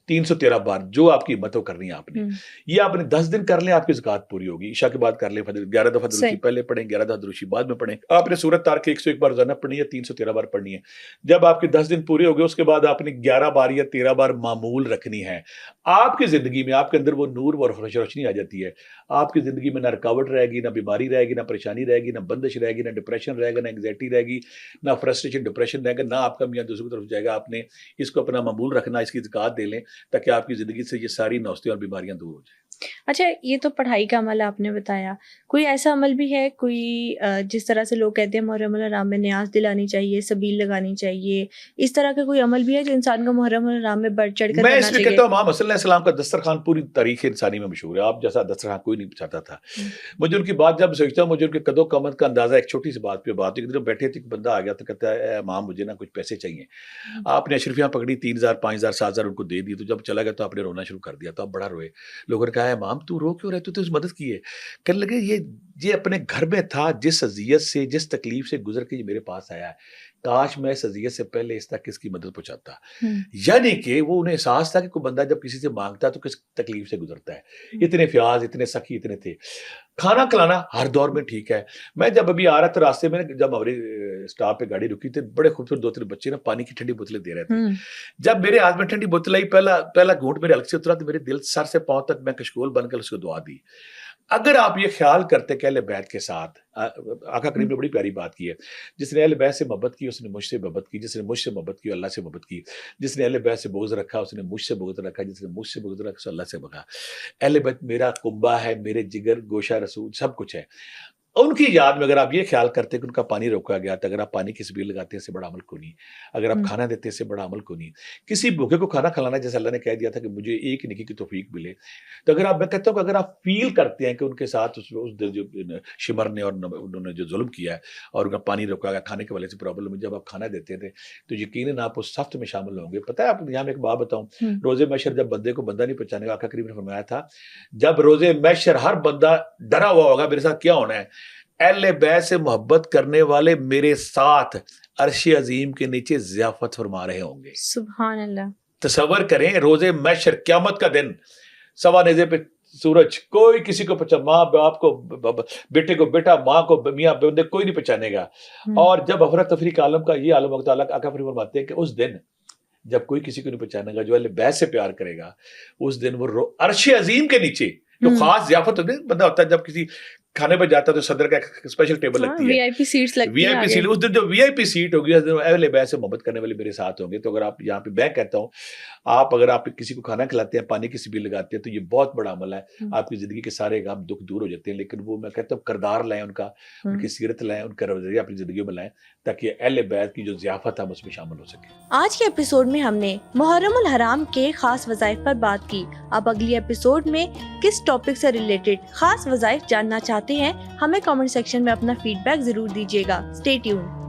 313 بار جو آپ کی ہمت ہو کرنی ہے آپ نے, یہ آپ نے 10 دن کر لیں, آپ کی زکات پوری ہوگی. عشاء کے بعد کر لیں, 11 دفعہ دروشی پہلے پڑھیں, 11 دفعہ دروشی بعد میں پڑھیں. آپ نے سورت طارق 101 بار روزانہ پڑھنی ہے, 313 بار پڑھنی ہے. جب آپ کے 10 دن پورے ہو گئے, اس کے بعد آپ نے 11 بار یا 13 بار معمول رکھنی ہے. آپ کی زندگی میں آپ کے اندر وہ نور و روشنی آ جاتی ہے. آپ کی زندگی میں نہ رکاوٹ رہے گی, نہ بیماری رہے گی, نہ پریشانی رہے گی, نہ بندش رہے گی, نہ ڈپریشن رہے گا, نہ انگزائٹی رہے گی, نہ فرسٹریشن ڈپریشن رہے گا, نہ آپ کا میاں دوسروں کی طرف جائے گا. آپ نے اس کو اپنا معمول رکھنا, اس کی زکات دے لیں تاکہ آپ کی زندگی سے یہ ساری نوستیاں اور بیماریاں دور ہو جائیں. اچھا, یہ تو پڑھائی کا عمل آپ نے بتایا, کوئی ایسا عمل بھی ہے, کوئی جس طرح سے لوگ کہتے ہیں محرم الحرام میں نیاز دلانی چاہیے, سبیل لگانی چاہیے, اس طرح کا کوئی عمل بھی ہے جو انسان کو محرم الحرام میں بڑھ چڑھ کر کرنا چاہیے؟ میں اس میں کہتا ہوں امام حسن علیہ السلام کا دسترخوان پوری تاریخ انسانی میں مشہور ہے. آپ جیسا دسترخوان کوئی نہیں چاہتا تھا. مجھے ان کی بات جب سوچتا ہوں, مجھے ان کے قدو قامت کا اندازہ ایک چھوٹی سی بات پہ بات ہوئی. بیٹھے تھے, بندہ آ گیا تو کہتا ہے امام مجھے نا کچھ پیسے چاہیے. آپ نے اشرفیاں پکڑی, 3000 5000 7000 ان کو دے دی. تو جب چلا گیا تو آپ نے رونا شروع کر دیا. تو آپ بڑا روئے. لوگوں نے کہا ہے امام تو رو کیوں رہے, تو اس مدد کی ہے. کہنے لگے یہ اپنے گھر میں تھا, جس اذیت سے جس تکلیف سے گزر کے یہ میرے پاس آیا ہے, کاش میں اس اذیت سے پہلے اس تک اس کی مدد پہنچاتا. یعنی کہ وہ انہیں احساس تھا کہ کوئی بندہ جب کسی سے مانگتا ہے تو کس تکلیف سے گزرتا ہے. اتنے فیاض, اتنے سخی اتنے تھے. کھانا کھلانا ہر دور میں ٹھیک ہے. میں جب ابھی آ رہا تھا راستے میں, جب ہماری اسٹاپ پہ گاڑی رکی تھی, بڑے خوبصورت 2-3 بچے نا پانی کی ٹھنڈی بوتلیں دے رہے تھے. جب میرے ہاتھ میں ٹھنڈی بوتل آئی, پہلا گھونٹ میرے حلق سے اترا تو میرے دل سر سے پاؤں تک میں کشکول بن کر اس کو دعا دی. اگر آپ یہ خیال کرتے کہ اہل بیت کے ساتھ, آقا کریم نے بڑی پیاری بات کی ہے, جس نے اہل بیت سے محبت کی اس نے مجھ سے محبت کی, جس نے مجھ سے محبت کی اللہ سے محبت کی, جس نے اہل بیت سے بغض رکھا اس نے مجھ سے بغض رکھا, جس نے مجھ سے بغض رکھا اس اللہ سے بغض. اہل بیت میرا کنبہ ہے, میرے جگر گوشہ رسول سب کچھ ہے. ان کی یاد میں اگر آپ یہ خیال کرتے کہ ان کا پانی روکا گیا تو اگر آپ پانی کی سبیل لگاتے ہیں اس سے بڑا عمل کو نہیں. اگر آپ کھانا دیتے ہیں اس سے بڑا عمل کو نہیں. کسی بھوکے کو کھانا کھلانا, جیسے اللہ نے کہہ دیا تھا کہ مجھے ایک نیکی کی توفیق ملے, تو اگر آپ, میں کہتا ہوں کہ اگر آپ فیل کرتے ہیں کہ ان کے ساتھ اس دن جو شمر نے اور انہوں نے جو ظلم کیا ہے اور ان کا پانی روکا گیا, کھانے کے والے سے پرابلم ہے, جب آپ کھانا دیتے تھے تو یقیناً آپ اس صفت میں شامل ہوں گے. پتہ ہے آپ یہاں میں ایک بات بتاؤں, روزے محشر جب بندے کو بندہ نہیں پہچانے گا, آقا کریم نے فرمایا تھا جب روزے محشر ہر بندہ ڈرا ہوا ہوگا میرے ساتھ کیا ہونا ہے, اہل بیت سے محبت کرنے والے میرے ساتھ عرش عظیم کے نیچے ضیافت فرما رہے ہوں گے. سبحان اللہ. تصور کریں, روزے محشر قیامت کا دن, سوا نیزے پہ سورج, کوئی کسی کو پہچان, ماں باپ کو بیٹے کو بیٹا, ماں کو میاں بندے, کوئی نہیں پہچانے گا. اور جب افراتفری کا عالم کا یہ عالم وقت اللہ آقا فرماتے ہیں کہ اس دن جب کوئی کسی کو نہیں پہچانے گا, جو اہل بیت سے پیار کرے گا, اس دن وہ عرش عظیم کے نیچے جو خاص ضیافت بندہ ہوتا ہے, جب کسی کھانے پہ جاتا ہے تو صدر کا اسپیشل ٹیبل لگتی ہے, وی آئی پی سیٹس لگتی ہیں, وی آئی پی سیٹ. اس دن جو وی آئی پی سیٹ ہوگی اس دن اہل بیت سے محبت کرنے والے میرے ساتھ ہوں گے. تو اگر آپ یہاں پہ, میں کہتا ہوں آپ اگر آپ کسی کو کھانا کھلاتے ہیں, پانی کی سبیل لگاتے ہیں, تو یہ بہت بڑا عمل ہے. آپ کی زندگی کے سارے غم دکھ دور ہو جاتے ہیں. لیکن وہ میں کہتا ہوں کردار لائیں ان کا, ان کی سیرت لائیں, ان کا رویہ اپنی زندگیوں میں لائیں, تاکہ اہل بیت کی جو ضیافت ہے اس میں شامل ہو سکے. آج کے ایپیسوڈ میں ہم نے محرم الحرام کے خاص وظائف پر بات کی. آپ اگلی ایپیسوڈ میں کس ٹاپک سے ریلیٹڈ خاص وظائف جاننا چاہتے ہیں, ہمیں کامنٹ سیکشن میں اپنا فیڈ بیک ضرور دیجیے گا. Stay tune.